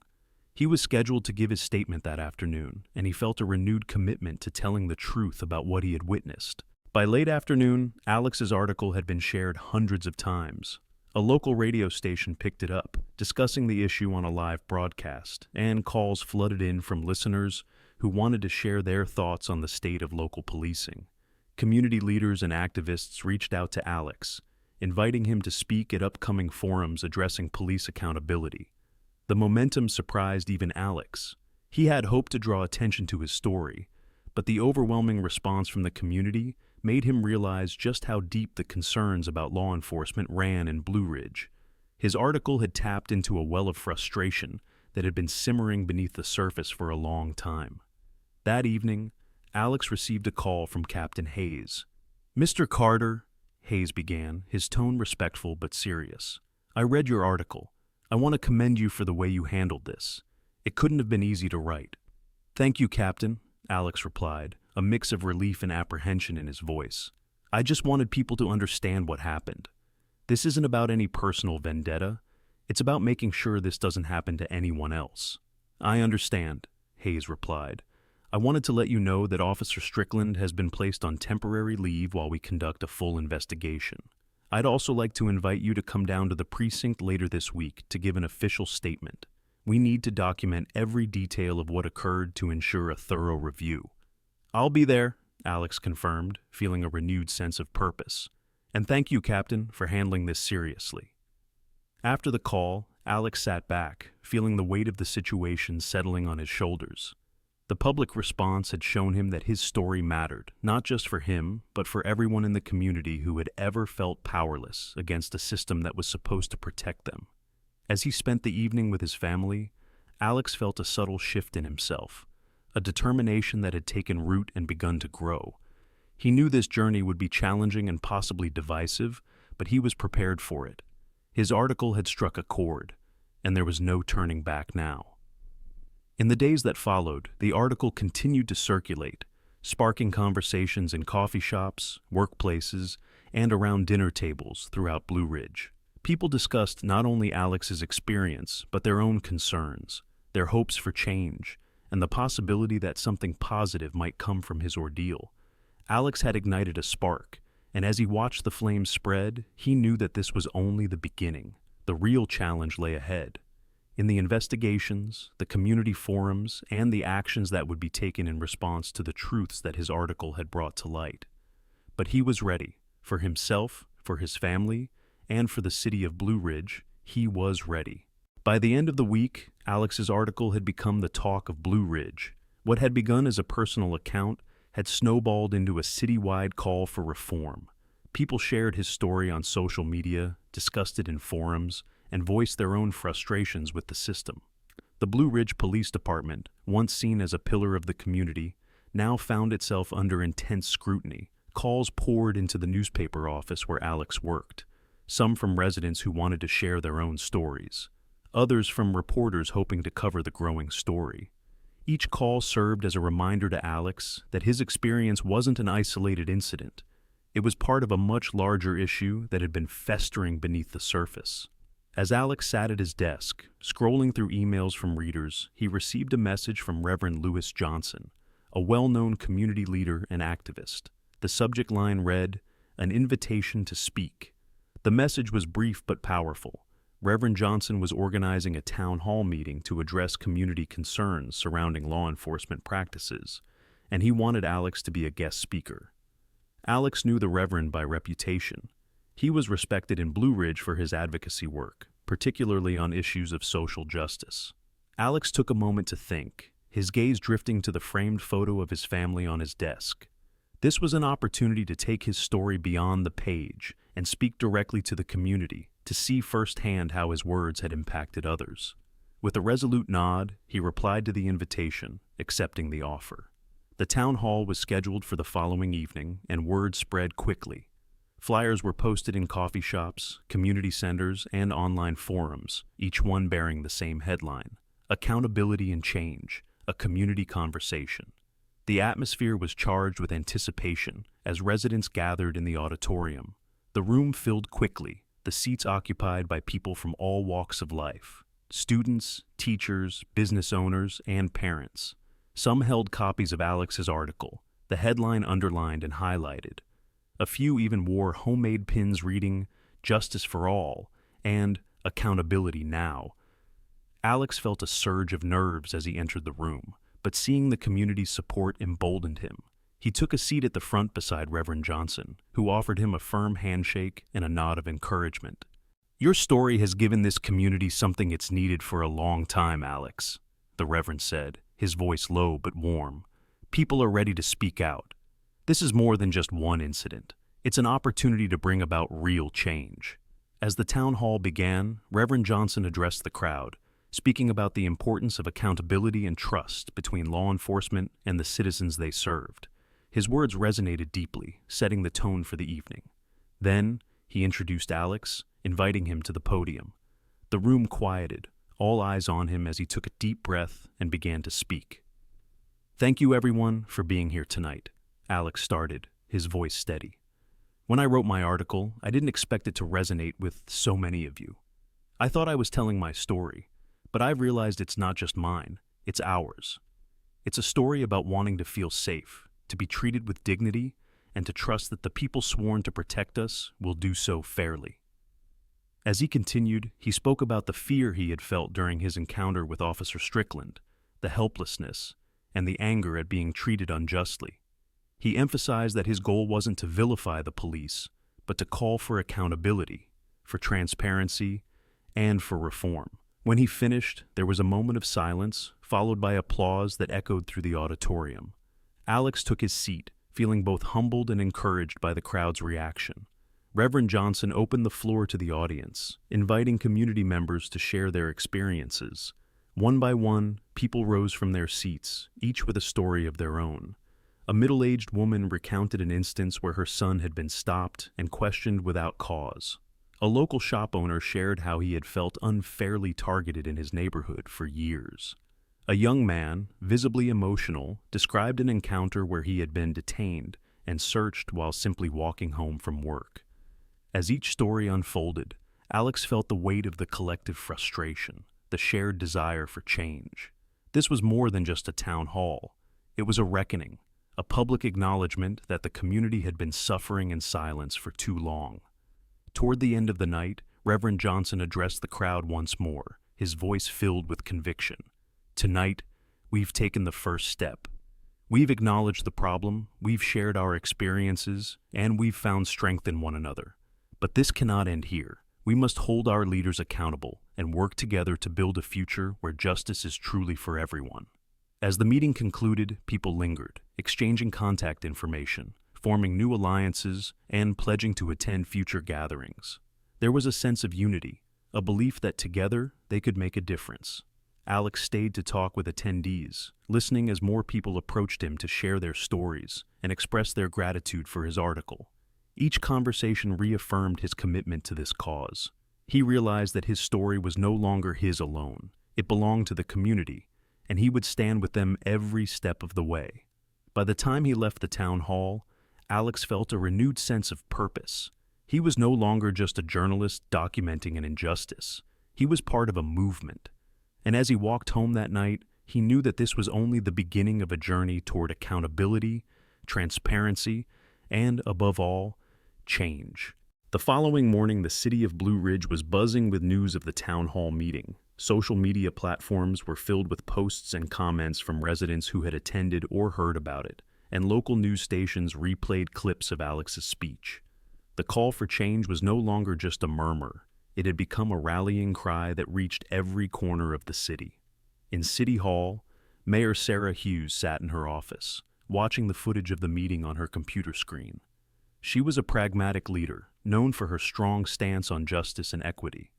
He was scheduled to give his statement that afternoon, and he felt a renewed commitment to telling the truth about what he had witnessed. By late afternoon, Alex's article had been shared hundreds of times. A local radio station picked it up, discussing the issue on a live broadcast, and calls flooded in from listeners who wanted to share their thoughts on the state of local policing. Community leaders and activists reached out to Alex, inviting him to speak at upcoming forums addressing police accountability. The momentum surprised even Alex. He had hoped to draw attention to his story, but the overwhelming response from the community made him realize just how deep the concerns about law enforcement ran in Blue Ridge. His article had tapped into a well of frustration that had been simmering beneath the surface for a long time. That evening, Alex received a call from Captain Hayes. "Mr. Carter," Hayes began, his tone respectful but serious, "I read your article. I want to commend you for the way you handled this. It couldn't have been easy to write." "Thank you, Captain," Alex replied, a mix of relief and apprehension in his voice. "I just wanted people to understand what happened. This isn't about any personal vendetta. It's about making sure this doesn't happen to anyone else." "I understand," Hayes replied. "I wanted to let you know that Officer Strickland has been placed on temporary leave while we conduct a full investigation. I'd also like to invite you to come down to the precinct later this week to give an official statement. We need to document every detail of what occurred to ensure a thorough review." "I'll be there," Alex confirmed, feeling a renewed sense of purpose. "And thank you, Captain, for handling this seriously." After the call, Alex sat back, feeling the weight of the situation settling on his shoulders. The public response had shown him that his story mattered, not just for him, but for everyone in the community who had ever felt powerless against a system that was supposed to protect them. As he spent the evening with his family, Alex felt a subtle shift in himself, a determination that had taken root and begun to grow. He knew this journey would be challenging and possibly divisive, but he was prepared for it. His article had struck a chord, and there was no turning back now. In the days that followed, the article continued to circulate, sparking conversations in coffee shops, workplaces, and around dinner tables throughout Blue Ridge. People discussed not only Alex's experience, but their own concerns, their hopes for change, and the possibility that something positive might come from his ordeal. Alex had ignited a spark, and as he watched the flames spread, he knew that this was only the beginning. The real challenge lay ahead. In the investigations, the community forums, and the actions that would be taken in response to the truths that his article had brought to light. But he was ready. For himself, for his family, and for the city of Blue Ridge, he was ready. By the end of the week, Alex's article had become the talk of Blue Ridge. What had begun as a personal account had snowballed into a citywide call for reform. People shared his story on social media, discussed it in forums, and voiced their own frustrations with the system. The Blue Ridge Police Department, once seen as a pillar of the community, now found itself under intense scrutiny. Calls poured into the newspaper office where Alex worked, some from residents who wanted to share their own stories, others from reporters hoping to cover the growing story. Each call served as a reminder to Alex that his experience wasn't an isolated incident. It was part of a much larger issue that had been festering beneath the surface. As Alex sat at his desk, scrolling through emails from readers, he received a message from Reverend Lewis Johnson, a well-known community leader and activist. The subject line read, "An invitation to speak." The message was brief but powerful. Reverend Johnson was organizing a town hall meeting to address community concerns surrounding law enforcement practices, and he wanted Alex to be a guest speaker. Alex knew the Reverend by reputation. He was respected in Blue Ridge for his advocacy work, particularly on issues of social justice. Alex took a moment to think, his gaze drifting to the framed photo of his family on his desk. This was an opportunity to take his story beyond the page and speak directly to the community, to see firsthand how his words had impacted others. With a resolute nod, he replied to the invitation, accepting the offer. The town hall was scheduled for the following evening, and word spread quickly. Flyers were posted in coffee shops, community centers, and online forums, each one bearing the same headline: Accountability and Change, a community conversation. The atmosphere was charged with anticipation as residents gathered in the auditorium. The room filled quickly, the seats occupied by people from all walks of life: students, teachers, business owners, and parents. Some held copies of Alex's article, the headline underlined and highlighted. A few even wore homemade pins reading, "Justice for All," and "Accountability Now." Alex felt a surge of nerves as he entered the room, but seeing the community's support emboldened him. He took a seat at the front beside Reverend Johnson, who offered him a firm handshake and a nod of encouragement. "Your story has given this community something it's needed for a long time, Alex," the Reverend said, his voice low but warm. "People are ready to speak out. This is more than just one incident. It's an opportunity to bring about real change." As the town hall began, Reverend Johnson addressed the crowd, speaking about the importance of accountability and trust between law enforcement and the citizens they served. His words resonated deeply, setting the tone for the evening. Then, he introduced Alex, inviting him to the podium. The room quieted, all eyes on him as he took a deep breath and began to speak. "Thank you, everyone, for being here tonight," Alex started, his voice steady. "When I wrote my article, I didn't expect it to resonate with so many of you. I thought I was telling my story, but I've realized it's not just mine, it's ours. It's a story about wanting to feel safe, to be treated with dignity, and to trust that the people sworn to protect us will do so fairly." As he continued, he spoke about the fear he had felt during his encounter with Officer Strickland, the helplessness, and the anger at being treated unjustly. He emphasized that his goal wasn't to vilify the police, but to call for accountability, for transparency, and for reform. When he finished, there was a moment of silence, followed by applause that echoed through the auditorium. Alex took his seat, feeling both humbled and encouraged by the crowd's reaction. Reverend Johnson opened the floor to the audience, inviting community members to share their experiences. One by one, people rose from their seats, each with a story of their own. A middle-aged woman recounted an instance where her son had been stopped and questioned without cause. A local shop owner shared how he had felt unfairly targeted in his neighborhood for years. A young man, visibly emotional, described an encounter where he had been detained and searched while simply walking home from work. As each story unfolded, Alex felt the weight of the collective frustration, the shared desire for change. This was more than just a town hall. It was a reckoning, a public acknowledgement that the community had been suffering in silence for too long. Toward the end of the night, Reverend Johnson addressed the crowd once more, his voice filled with conviction. Tonight, we've taken the first step. We've acknowledged the problem, we've shared our experiences, and we've found strength in one another. But this cannot end here. We must hold our leaders accountable and work together to build a future where justice is truly for everyone. As the meeting concluded, people lingered, exchanging contact information, forming new alliances, and pledging to attend future gatherings. There was a sense of unity, a belief that together they could make a difference. Alex stayed to talk with attendees, listening as more people approached him to share their stories and express their gratitude for his article. Each conversation reaffirmed his commitment to this cause. He realized that his story was no longer his alone. It belonged to the community, and he would stand with them every step of the way. By the time he left the town hall, Alex felt a renewed sense of purpose. He was no longer just a journalist documenting an injustice. He was part of a movement. And as he walked home that night, he knew that this was only the beginning of a journey toward accountability, transparency, and, above all, change. The following morning, the city of Blue Ridge was buzzing with news of the town hall meeting. Social media platforms were filled with posts and comments from residents who had attended or heard about it, and local news stations replayed clips of Alex's speech. The call for change was no longer just a murmur. It had become a rallying cry that reached every corner of the city. In City Hall, Mayor Sarah Hughes sat in her office, watching the footage of the meeting on her computer screen. She was a pragmatic leader, known for her strong stance on justice and equity.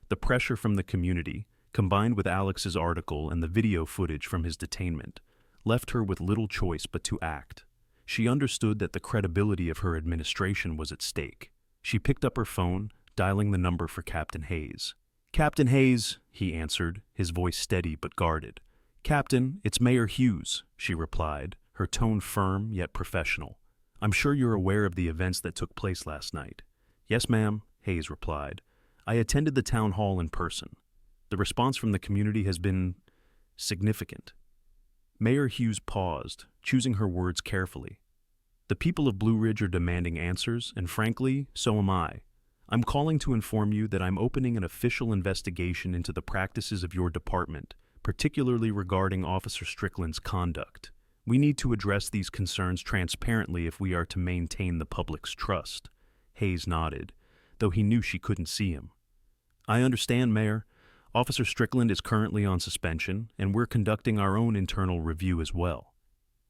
The pressure from the community, combined with Alex's article and the video footage from his detainment, left her with little choice but to act. She understood that the credibility of her administration was at stake. She picked up her phone, dialing the number for Captain Hayes. "Captain Hayes," he answered, his voice steady but guarded. "Captain, it's Mayor Hughes," she replied, her tone firm yet professional. "I'm sure you're aware of the events that took place last night." "Yes, ma'am," Hayes replied. "I attended the town hall in person. The response from the community has been significant." Mayor Hughes paused, choosing her words carefully. "The people of Blue Ridge are demanding answers, and frankly, so am I. I'm calling to inform you that I'm opening an official investigation into the practices of your department, particularly regarding Officer Strickland's conduct. We need to address these concerns transparently if we are to maintain the public's trust." Hayes nodded, though he knew she couldn't see him. "I understand, Mayor. Officer Strickland is currently on suspension, and we're conducting our own internal review as well."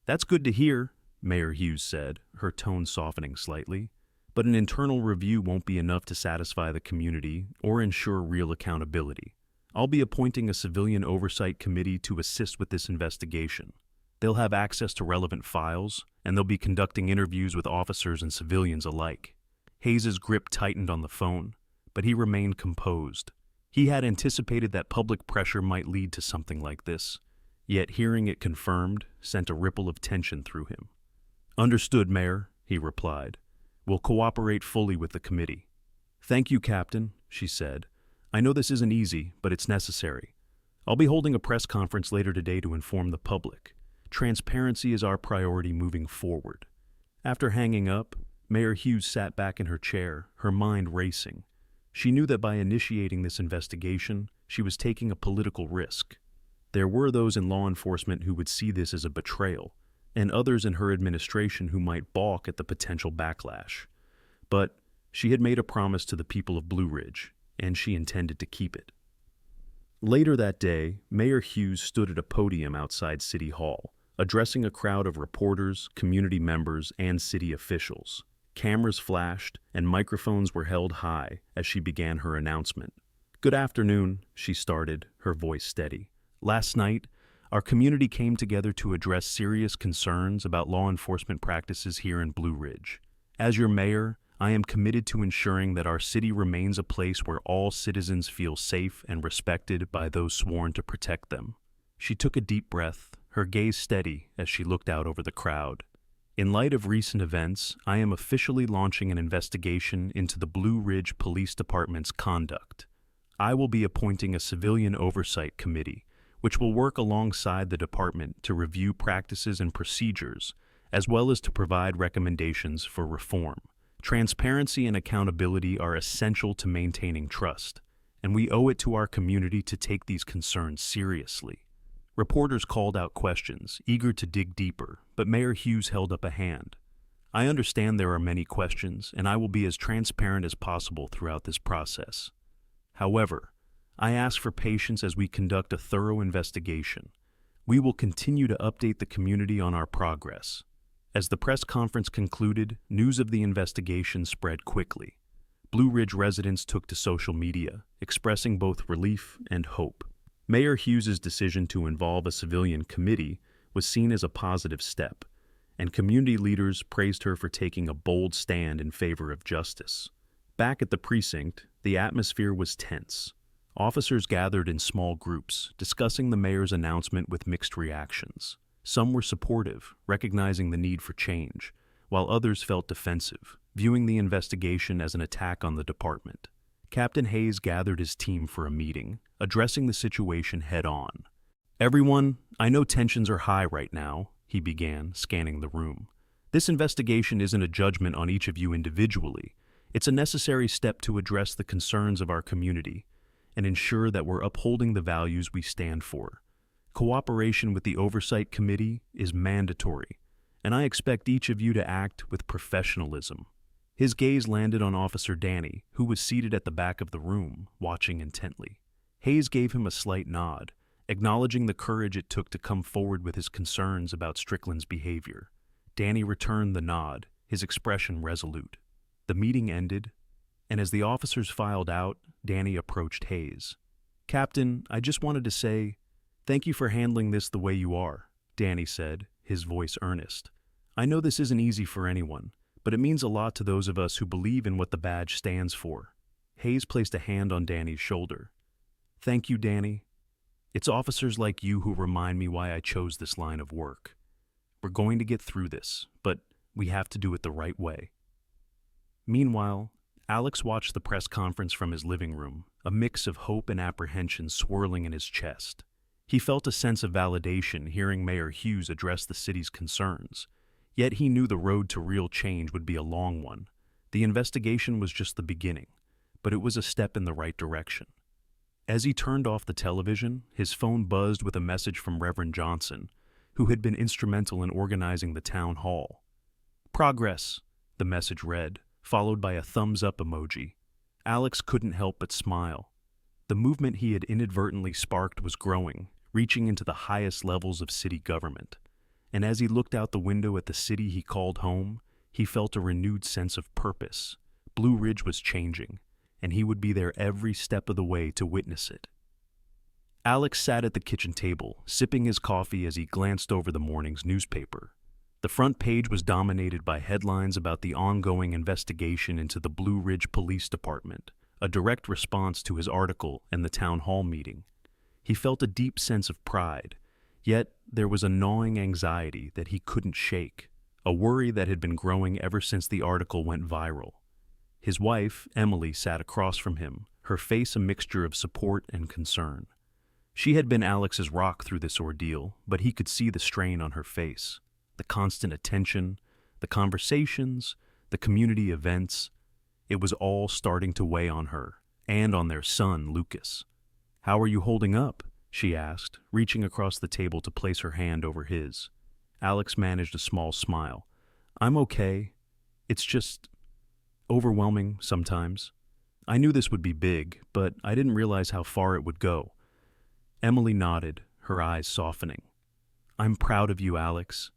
"That's good to hear," Mayor Hughes said, her tone softening slightly. "But an internal review won't be enough to satisfy the community or ensure real accountability. I'll be appointing a civilian oversight committee to assist with this investigation. They'll have access to relevant files, and they'll be conducting interviews with officers and civilians alike." Hayes's grip tightened on the phone, but he remained composed. He had anticipated that public pressure might lead to something like this, yet hearing it confirmed sent a ripple of tension through him. "Understood, Mayor," he replied. "We'll cooperate fully with the committee." "Thank you, Captain," she said. "I know this isn't easy, but it's necessary. I'll be holding a press conference later today to inform the public. Transparency is our priority moving forward." After hanging up, Mayor Hughes sat back in her chair, her mind racing. She knew that by initiating this investigation, she was taking a political risk. There were those in law enforcement who would see this as a betrayal, and others in her administration who might balk at the potential backlash. But she had made a promise to the people of Blue Ridge, and she intended to keep it. Later that day, Mayor Hughes stood at a podium outside City Hall, addressing a crowd of reporters, community members, and city officials. Cameras flashed, and microphones were held high as she began her announcement. "Good afternoon," she started, her voice steady. "Last night, our community came together to address serious concerns about law enforcement practices here in Blue Ridge. As your mayor, I am committed to ensuring that our city remains a place where all citizens feel safe and respected by those sworn to protect them." She took a deep breath, her gaze steady as she looked out over the crowd. "In light of recent events, I am officially launching an investigation into the Blue Ridge Police Department's conduct. I will be appointing a civilian oversight committee, which will work alongside the department to review practices and procedures, as well as to provide recommendations for reform. Transparency and accountability are essential to maintaining trust, and we owe it to our community to take these concerns seriously." Reporters called out questions, eager to dig deeper, but Mayor Hughes held up a hand. "I understand there are many questions, and I will be as transparent as possible throughout this process. However, I ask for patience as we conduct a thorough investigation. We will continue to update the community on our progress." As the press conference concluded, news of the investigation spread quickly. Blue Ridge residents took to social media, expressing both relief and hope. Mayor Hughes's decision to involve a civilian committee was seen as a positive step, and community leaders praised her for taking a bold stand in favor of justice. Back at the precinct, the atmosphere was tense. Officers gathered in small groups, discussing the mayor's announcement with mixed reactions. Some were supportive, recognizing the need for change, while others felt defensive, viewing the investigation as an attack on the department. Captain Hayes gathered his team for a meeting, addressing the situation head-on. "Everyone, I know tensions are high right now," he began, scanning the room. "This investigation isn't a judgment on each of you individually. It's a necessary step to address the concerns of our community and ensure that we're upholding the values we stand for. Cooperation with the Oversight Committee is mandatory, and I expect each of you to act with professionalism." His gaze landed on Officer Danny, who was seated at the back of the room, watching intently. Hayes gave him a slight nod, acknowledging the courage it took to come forward with his concerns about Strickland's behavior. Danny returned the nod, his expression resolute. The meeting ended, and as the officers filed out, Danny approached Hayes. "Captain, I just wanted to say, thank you for handling this the way you are," Danny said, his voice earnest. "I know this isn't easy for anyone, but it means a lot to those of us who believe in what the badge stands for." Hayes placed a hand on Danny's shoulder. "Thank you, Danny. It's officers like you who remind me why I chose this line of work. We're going to get through this, but we have to do it the right way." Meanwhile, Alex watched the press conference from his living room, a mix of hope and apprehension swirling in his chest. He felt a sense of validation hearing Mayor Hughes address the city's concerns, yet he knew the road to real change would be a long one. The investigation was just the beginning, but it was a step in the right direction. As he turned off the television, his phone buzzed with a message from Reverend Johnson, who had been instrumental in organizing the town hall. "Progress," the message read, followed by a thumbs-up emoji. Alex couldn't help but smile. The movement he had inadvertently sparked was growing, reaching into the highest levels of city government. And as he looked out the window at the city he called home, he felt a renewed sense of purpose. Blue Ridge was changing, and he would be there every step of the way to witness it. Alex sat at the kitchen table, sipping his coffee as he glanced over the morning's newspaper. The front page was dominated by headlines about the ongoing investigation into the Blue Ridge Police Department, a direct response to his article and the town hall meeting. He felt a deep sense of pride, yet there was a gnawing anxiety that he couldn't shake, a worry that had been growing ever since the article went viral. His wife, Emily, sat across from him, her face a mixture of support and concern. She had been Alex's rock through this ordeal, but he could see the strain on her face. The constant attention, the conversations, the community events. It was all starting to weigh on her, and on their son, Lucas. "How are you holding up?" she asked, reaching across the table to place her hand over his. Alex managed a small smile. "I'm okay. It's just overwhelming sometimes." I knew this would be big, but I didn't realize how far it would go. Emily nodded, her eyes softening. I'm proud of you, Alex.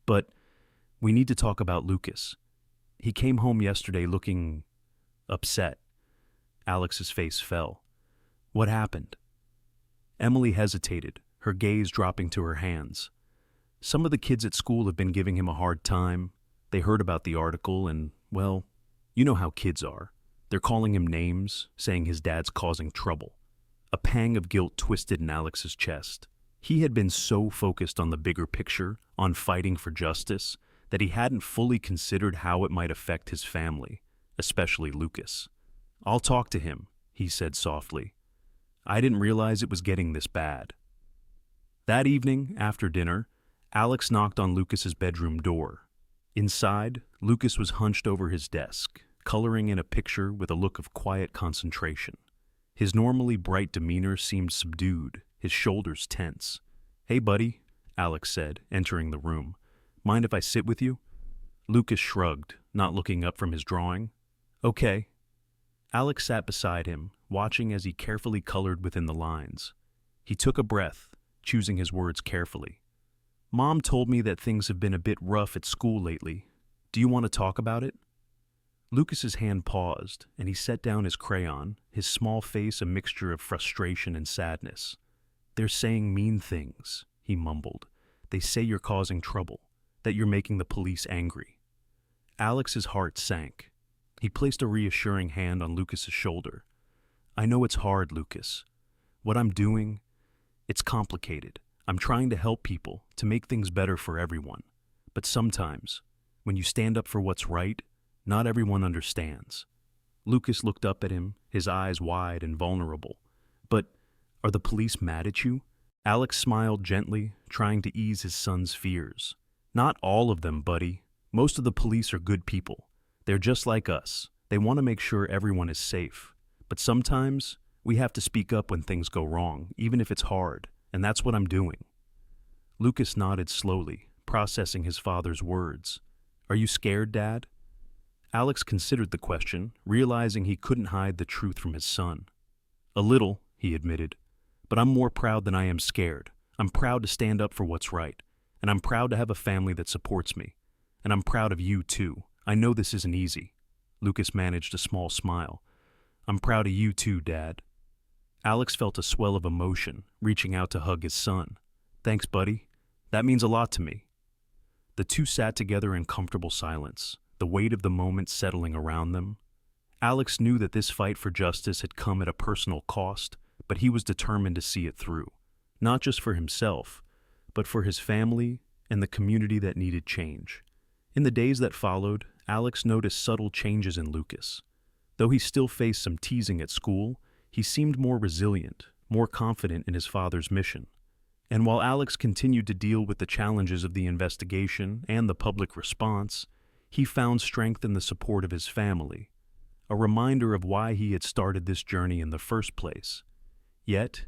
But we need to talk about Lucas. He came home yesterday looking upset. Alex's face fell. What happened? Emily hesitated, her gaze dropping to her hands. Some of the kids at school have been giving him a hard time. They heard about the article and, well, you know how kids are. They're calling him names, saying his dad's causing trouble. A pang of guilt twisted in Alex's chest. He had been so focused on the bigger picture, on fighting for justice, that he hadn't fully considered how it might affect his family, especially Lucas. I'll talk to him, he said softly. I didn't realize it was getting this bad. That evening, after dinner, Alex knocked on Lucas's bedroom door. Inside, Lucas was hunched over his desk, coloring in a picture with a look of quiet concentration. His normally bright demeanor seemed subdued, his shoulders tense. Hey, buddy, Alex said, entering the room. Mind if I sit with you? Lucas shrugged, not looking up from his drawing. Okay. Alex sat beside him, watching as he carefully colored within the lines. He took a breath, choosing his words carefully. Mom told me that things have been a bit rough at school lately. Do you want to talk about it? Lucas's hand paused, and he set down his crayon, his small face a mixture of frustration and sadness. They're saying mean things, he mumbled. They say you're causing trouble, that you're making the police angry. Alex's heart sank. He placed a reassuring hand on Lucas's shoulder. I know it's hard, Lucas. What I'm doing, it's complicated. I'm trying to help people, to make things better for everyone. But sometimes, when you stand up for what's right, not everyone understands. Lucas looked up at him, his eyes wide and vulnerable. But are the police mad at you? Alex smiled gently, trying to ease his son's fears. Not all of them, buddy. Most of the police are good people. They're just like us. They want to make sure everyone is safe. But sometimes, we have to speak up when things go wrong, even if it's hard, and that's what I'm doing. Lucas nodded slowly, processing his father's words. Are you scared, Dad? Alex considered the question, realizing he couldn't hide the truth from his son. A little, he admitted, but I'm more proud than I am scared. I'm proud to stand up for what's right, and I'm proud to have a family that supports me. And I'm proud of you, too. I know this isn't easy. Lucas managed a small smile. I'm proud of you, too, Dad. Alex felt a swell of emotion, reaching out to hug his son. Thanks, buddy. That means a lot to me. The two sat together in comfortable silence, the weight of the moment settling around them. Alex knew that this fight for justice had come at a personal cost, but he was determined to see it through, not just for himself, but for his family and the community that needed change. In the days that followed, Alex noticed subtle changes in Lucas. Though he still faced some teasing at school, he seemed more resilient, more confident in his father's mission. And while Alex continued to deal with the challenges of the investigation and the public response, he found strength in the support of his family, a reminder of why he had started this journey in the first place. Yet,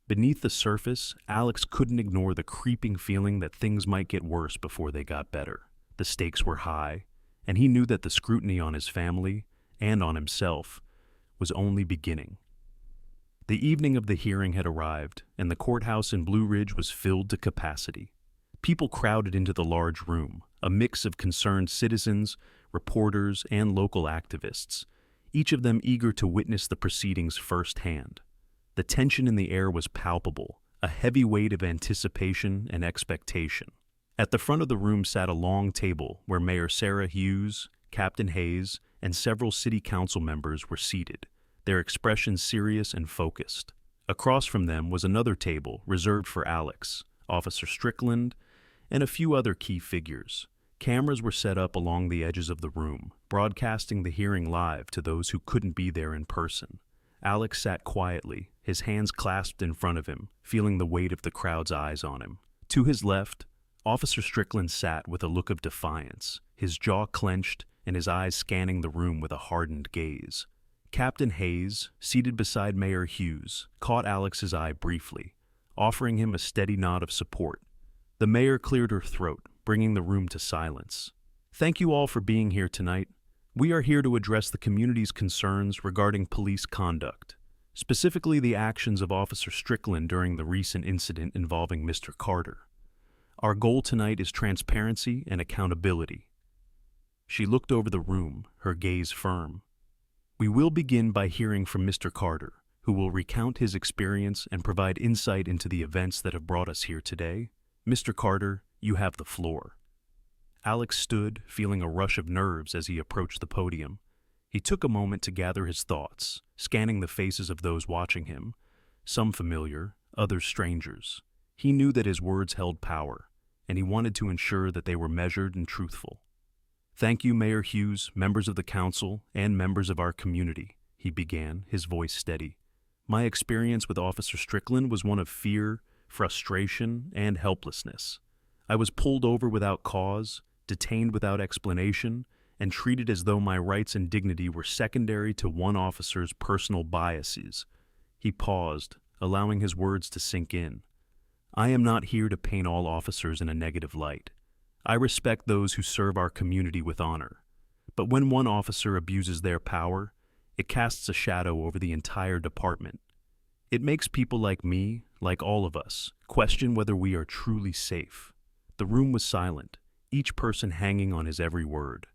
beneath the surface, Alex couldn't ignore the creeping feeling that things might get worse before they got better. The stakes were high, and he knew that the scrutiny on his family and on himself was only beginning. The evening of the hearing had arrived, and the courthouse in Blue Ridge was filled to capacity. People crowded into the large room, a mix of concerned citizens, reporters, and local activists, each of them eager to witness the proceedings firsthand. The tension in the air was palpable, a heavy weight of anticipation and expectation. At the front of the room sat a long table where Mayor Sarah Hughes, Captain Hayes, and several city council members were seated, their expressions serious and focused. Across from them was another table reserved for Alex, Officer Strickland, and a few other key figures. Cameras were set up along the edges of the room, broadcasting the hearing live to those who couldn't be there in person. Alex sat quietly, his hands clasped in front of him, feeling the weight of the crowd's eyes on him. To his left, Officer Strickland sat with a look of defiance, his jaw clenched and his eyes scanning the room with a hardened gaze. Captain Hayes, seated beside Mayor Hughes, caught Alex's eye briefly, offering him a steady nod of support. The mayor cleared her throat, bringing the room to silence. Thank you all for being here tonight. We are here to address the community's concerns regarding police conduct, specifically the actions of Officer Strickland during the recent incident involving Mr. Carter. Our goal tonight is transparency and accountability. She looked over the room, her gaze firm. We will begin by hearing from Mr. Carter, who will recount his experience and provide insight into the events that have brought us here today. Mr. Carter, you have the floor. Alex stood, feeling a rush of nerves as he approached the podium. He took a moment to gather his thoughts, scanning the faces of those watching him, some familiar, others strangers. He knew that his words held power, and he wanted to ensure that they were measured and truthful. Thank you, Mayor Hughes, members of the council, and members of our community, he began, his voice steady. My experience with Officer Strickland was one of fear, frustration, and helplessness. I was pulled over without cause, detained without explanation, and treated as though my rights and dignity were secondary to one officer's personal biases. He paused, allowing his words to sink in. I am not here to paint all officers in a negative light. I respect those who serve our community with honor. But when one officer abuses their power, it casts a shadow over the entire department. It makes people like me, like all of us, question whether we are truly safe. The room was silent, each person hanging on his every word.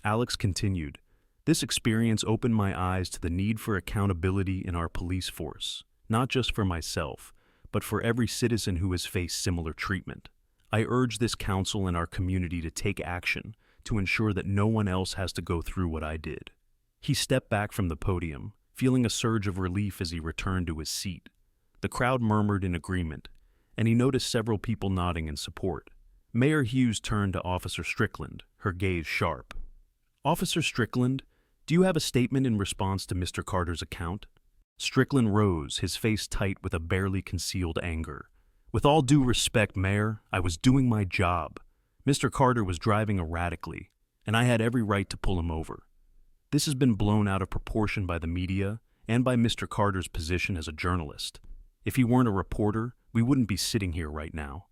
Alex continued, This experience opened my eyes to the need for accountability in our police force, not just for myself, but for every citizen who has faced similar treatment. I urge this council and our community to take action to ensure that no one else has to go through what I did. He stepped back from the podium, feeling a surge of relief as he returned to his seat. The crowd murmured in agreement, and he noticed several people nodding in support. Mayor Hughes turned to Officer Strickland, her gaze sharp. Officer Strickland, do you have a statement in response to Mr. Carter's account? Strickland rose, his face tight with a barely concealed anger. With all due respect, Mayor, I was doing my job. Mr. Carter was driving erratically, and I had every right to pull him over. This has been blown out of proportion by the media and by Mr. Carter's position as a journalist. If he weren't a reporter, we wouldn't be sitting here right now.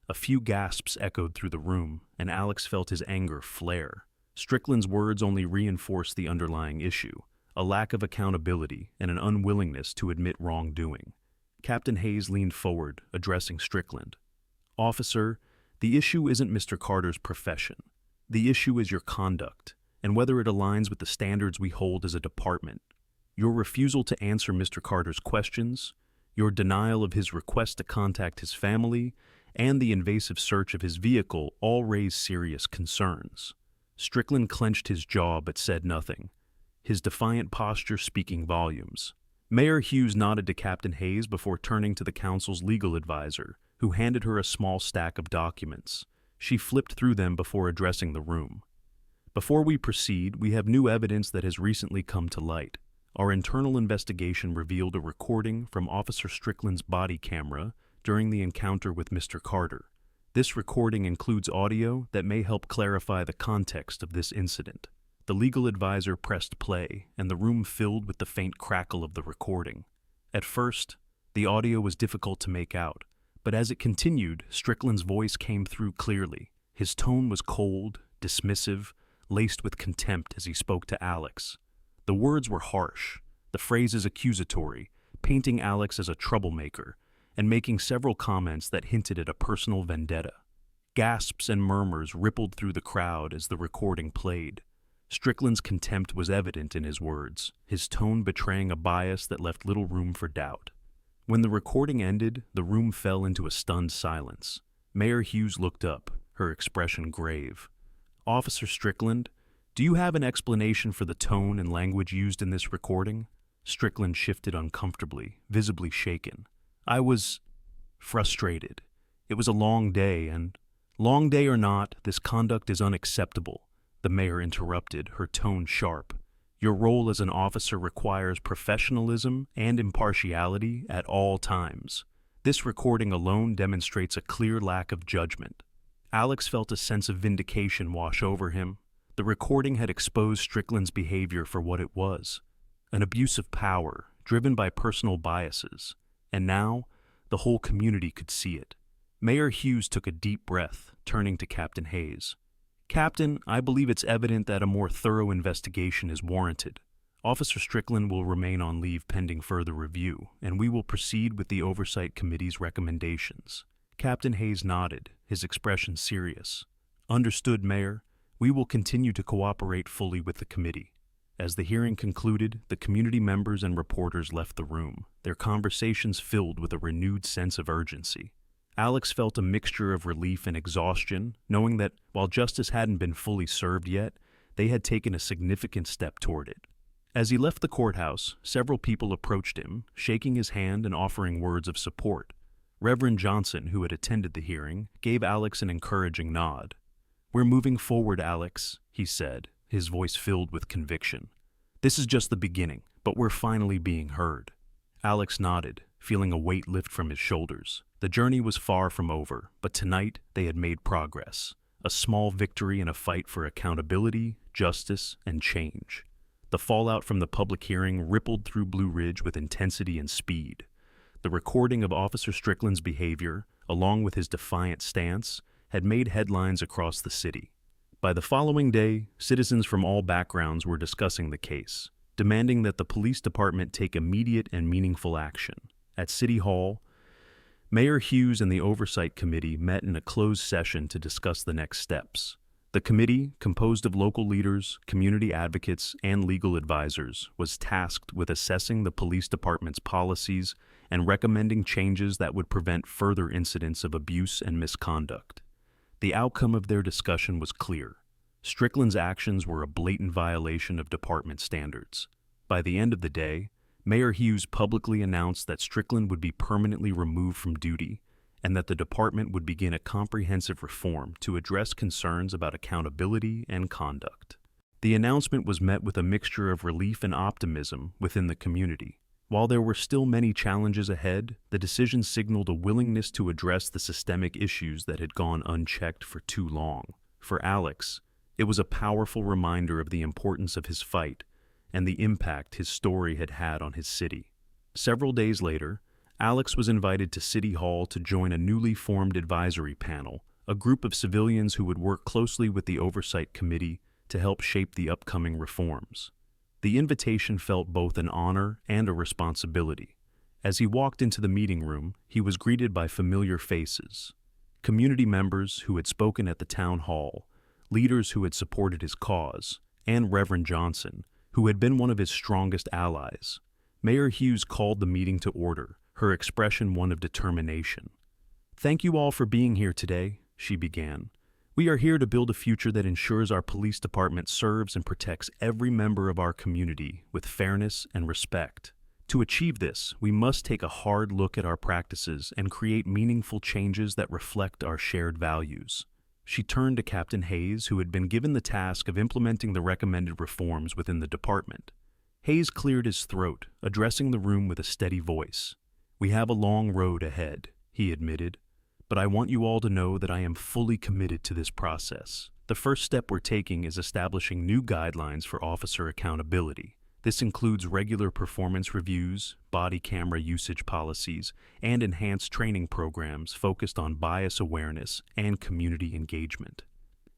A few gasps echoed through the room, and Alex felt his anger flare. Strickland's words only reinforced the underlying issue, a lack of accountability and an unwillingness to admit wrongdoing. Captain Hayes leaned forward, addressing Strickland. Officer, the issue isn't Mr. Carter's profession. The issue is your conduct, and whether it aligns with the standards we hold as a department. Your refusal to answer Mr. Carter's questions, your denial of his request to contact his family, and the invasive search of his vehicle all raise serious concerns. Strickland clenched his jaw but said nothing, his defiant posture speaking volumes. Mayor Hughes nodded to Captain Hayes before turning to the council's legal advisor, who handed her a small stack of documents. She flipped through them before addressing the room. Before we proceed, we have new evidence that has recently come to light. Our internal investigation revealed a recording from Officer Strickland's body camera during the encounter with Mr. Carter. This recording includes audio that may help clarify the context of this incident. The legal advisor pressed play, and the room filled with the faint crackle of the recording. At first, the audio was difficult to make out, but as it continued, Strickland's voice came through clearly. His tone was cold, dismissive, laced with contempt as he spoke to Alex. The words were harsh, the phrases accusatory, painting Alex as a troublemaker, and making several comments that hinted at a personal vendetta. Gasps and murmurs rippled through the crowd as the recording played. Strickland's contempt was evident in his words, his tone betraying a bias that left little room for doubt. When the recording ended, the room fell into a stunned silence. Mayor Hughes looked up, her expression grave. Officer Strickland, do you have an explanation for the tone and language used in this recording? Strickland shifted uncomfortably, visibly shaken. I was frustrated. It was a long day, and long day or not, this conduct is unacceptable. The mayor interrupted, her tone sharp. Your role as an officer requires professionalism and impartiality at all times. This recording alone demonstrates a clear lack of judgment. Alex felt a sense of vindication wash over him. The recording had exposed Strickland's behavior for what it was, an abuse of power driven by personal biases. And now, the whole community could see it. Mayor Hughes took a deep breath, turning to Captain Hayes. Captain, I believe it's evident that a more thorough investigation is warranted. Officer Strickland will remain on leave pending further review, and we will proceed with the Oversight Committee's recommendations. Captain Hayes nodded, his expression serious. Understood, Mayor. We will continue to cooperate fully with the committee. As the hearing concluded, the community members and reporters left the room, their conversations filled with a renewed sense of urgency. Alex felt a mixture of relief and exhaustion, knowing that, while justice hadn't been fully served yet, they had taken a significant step toward it. As he left the courthouse, several people approached him, shaking his hand and offering words of support. Reverend Johnson, who had attended the hearing, gave Alex an encouraging nod. "We're moving forward, Alex," he said, his voice filled with conviction. "This is just the beginning, but we're finally being heard." Alex nodded, feeling a weight lift from his shoulders. The journey was far from over, but tonight they had made progress. A small victory in a fight for accountability, justice, and change. The fallout from the public hearing rippled through Blue Ridge with intensity and speed. The recording of Officer Strickland's behavior, along with his defiant stance, had made headlines across the city. By the following day, citizens from all backgrounds were discussing the case, demanding that the police department take immediate and meaningful action. At City Hall, Mayor Hughes and the Oversight Committee met in a closed session to discuss the next steps. The committee, composed of local leaders, community advocates, and legal advisors, was tasked with assessing the police department's policies and recommending changes that would prevent further incidents of abuse and misconduct. The outcome of their discussion was clear. Strickland's actions were a blatant violation of department standards. By the end of the day, Mayor Hughes publicly announced that Strickland would be permanently removed from duty and that the department would begin a comprehensive reform to address concerns about accountability and conduct. The announcement was met with a mixture of relief and optimism within the community. While there were still many challenges ahead, the decision signaled a willingness to address the systemic issues that had gone unchecked for too long. For Alex, it was a powerful reminder of the importance of his fight and the impact his story had had on his city. Several days later, Alex was invited to City Hall to join a newly formed advisory panel, a group of civilians who would work closely with the Oversight Committee to help shape the upcoming reforms. The invitation felt both an honor and a responsibility. As he walked into the meeting room, he was greeted by familiar faces. Community members who had spoken at the town hall, leaders who had supported his cause, and Reverend Johnson, who had been one of his strongest allies. Mayor Hughes called the meeting to order, her expression one of determination. "Thank you all for being here today," she began. "We are here to build a future that ensures our police department serves and protects every member of our community with fairness and respect. To achieve this, we must take a hard look at our practices and create meaningful changes that reflect our shared values." She turned to Captain Hayes, who had been given the task of implementing the recommended reforms within the department. Hayes cleared his throat, addressing the room with a steady voice. "We have a long road ahead," he admitted, "but I want you all to know that I am fully committed to this process. The first step we're taking is establishing new guidelines for officer accountability. This includes regular performance reviews, body camera usage policies, and enhanced training programs focused on bias awareness and community engagement."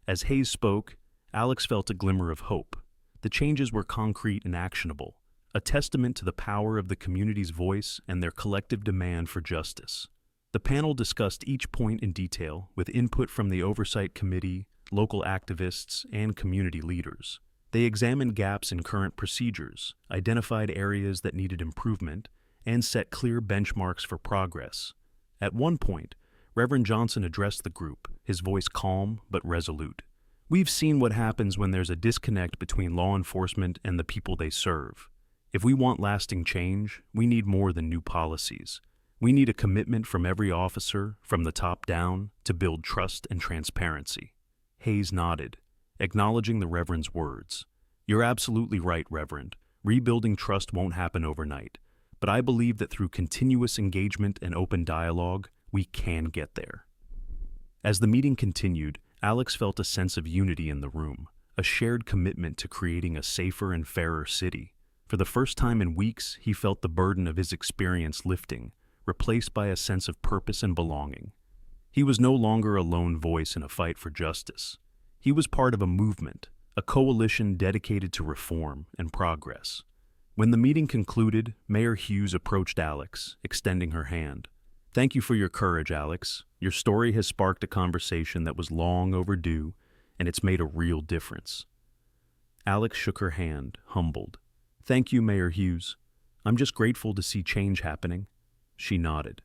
As Hayes spoke, Alex felt a glimmer of hope. The changes were concrete and actionable, a testament to the power of the community's voice and their collective demand for justice. The panel discussed each point in detail, with input from the Oversight Committee, local activists, and community leaders. They examined gaps in current procedures, identified areas that needed improvement, and set clear benchmarks for progress. At one point, Reverend Johnson addressed the group, his voice calm but resolute. "We've seen what happens when there's a disconnect between law enforcement and the people they serve. If we want lasting change, we need more than new policies. We need a commitment from every officer, from the top down, to build trust and transparency." Hayes nodded, acknowledging the Reverend's words. "You're absolutely right, Reverend. Rebuilding trust won't happen overnight, but I believe that through continuous engagement and open dialogue, we can get there." As the meeting continued, Alex felt a sense of unity in the room, a shared commitment to creating a safer and fairer city. For the first time in weeks, he felt the burden of his experience lifting, replaced by a sense of purpose and belonging. He was no longer a lone voice in a fight for justice. He was part of a movement, a coalition dedicated to reform and progress. When the meeting concluded, Mayor Hughes approached Alex, extending her hand. "Thank you for your courage, Alex. Your story has sparked a conversation that was long overdue, and it's made a real difference." Alex shook her hand, humbled. "Thank you, Mayor Hughes. I'm just grateful to see change happening." She nodded.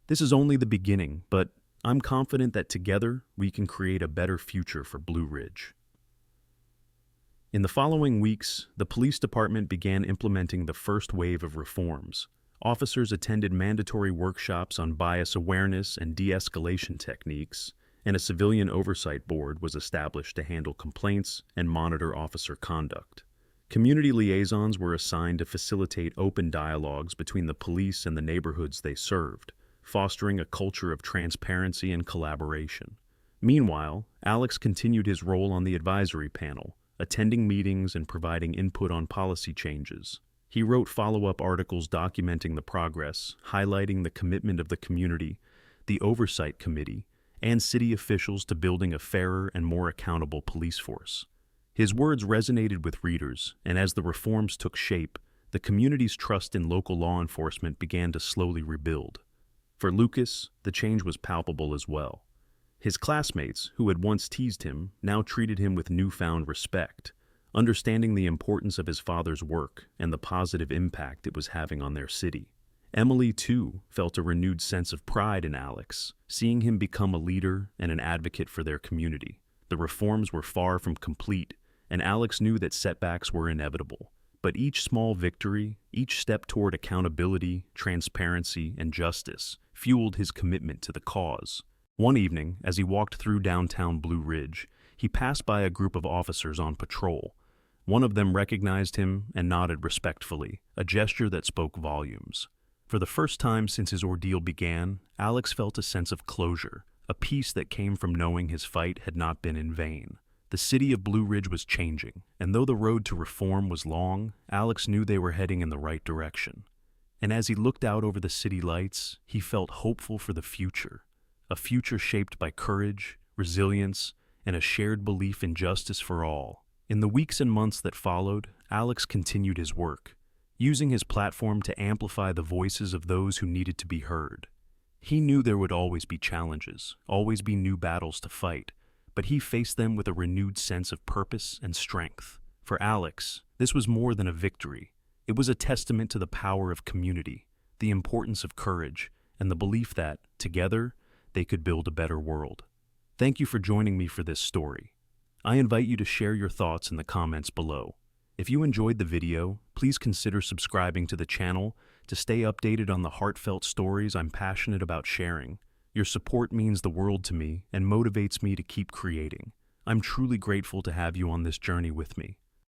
"This is only the beginning, but I'm confident that together we can create a better future for Blue Ridge." In the following weeks, the police department began implementing the first wave of reforms. Officers attended mandatory workshops on bias awareness and de-escalation techniques, and a civilian oversight board was established to handle complaints and monitor officer conduct. Community liaisons were assigned to facilitate open dialogues between the police and the neighborhoods they served, fostering a culture of transparency and collaboration. Meanwhile, Alex continued his role on the advisory panel, attending meetings and providing input on policy changes. He wrote follow-up articles documenting the progress, highlighting the commitment of the community, the oversight committee, and city officials to building a fairer and more accountable police force. His words resonated with readers, and as the reforms took shape, the community's trust in local law enforcement began to slowly rebuild. For Lucas, the change was palpable as well. His classmates, who had once teased him, now treated him with newfound respect, understanding the importance of his father's work and the positive impact it was having on their city. Emily, too, felt a renewed sense of pride in Alex, seeing him become a leader and an advocate for their community. The reforms were far from complete, and Alex knew that setbacks were inevitable. But each small victory, each step toward accountability, transparency, and justice, fueled his commitment to the cause. One evening, as he walked through downtown Blue Ridge, he passed by a group of officers on patrol. One of them recognized him and nodded respectfully, a gesture that spoke volumes. For the first time since his ordeal began, Alex felt a sense of closure, a peace that came from knowing his fight had not been in vain. The city of Blue Ridge was changing, and though the road to reform was long, Alex knew they were heading in the right direction. And as he looked out over the city lights, he felt hopeful for the future. A future shaped by courage, resilience, and a shared belief in justice for all. In the weeks and months that followed, Alex continued his work, using his platform to amplify the voices of those who needed to be heard. He knew there would always be challenges, always be new battles to fight, but he faced them with a renewed sense of purpose and strength. For Alex, this was more than a victory. It was a testament to the power of community, the importance of courage, and the belief that, together, they could build a better world. Thank you for joining me for this story. I invite you to share your thoughts in the comments below. If you enjoyed the video, please consider subscribing to the channel to stay updated on the heartfelt stories I'm passionate about sharing. Your support means the world to me and motivates me to keep creating. I'm truly grateful to have you on this journey with me.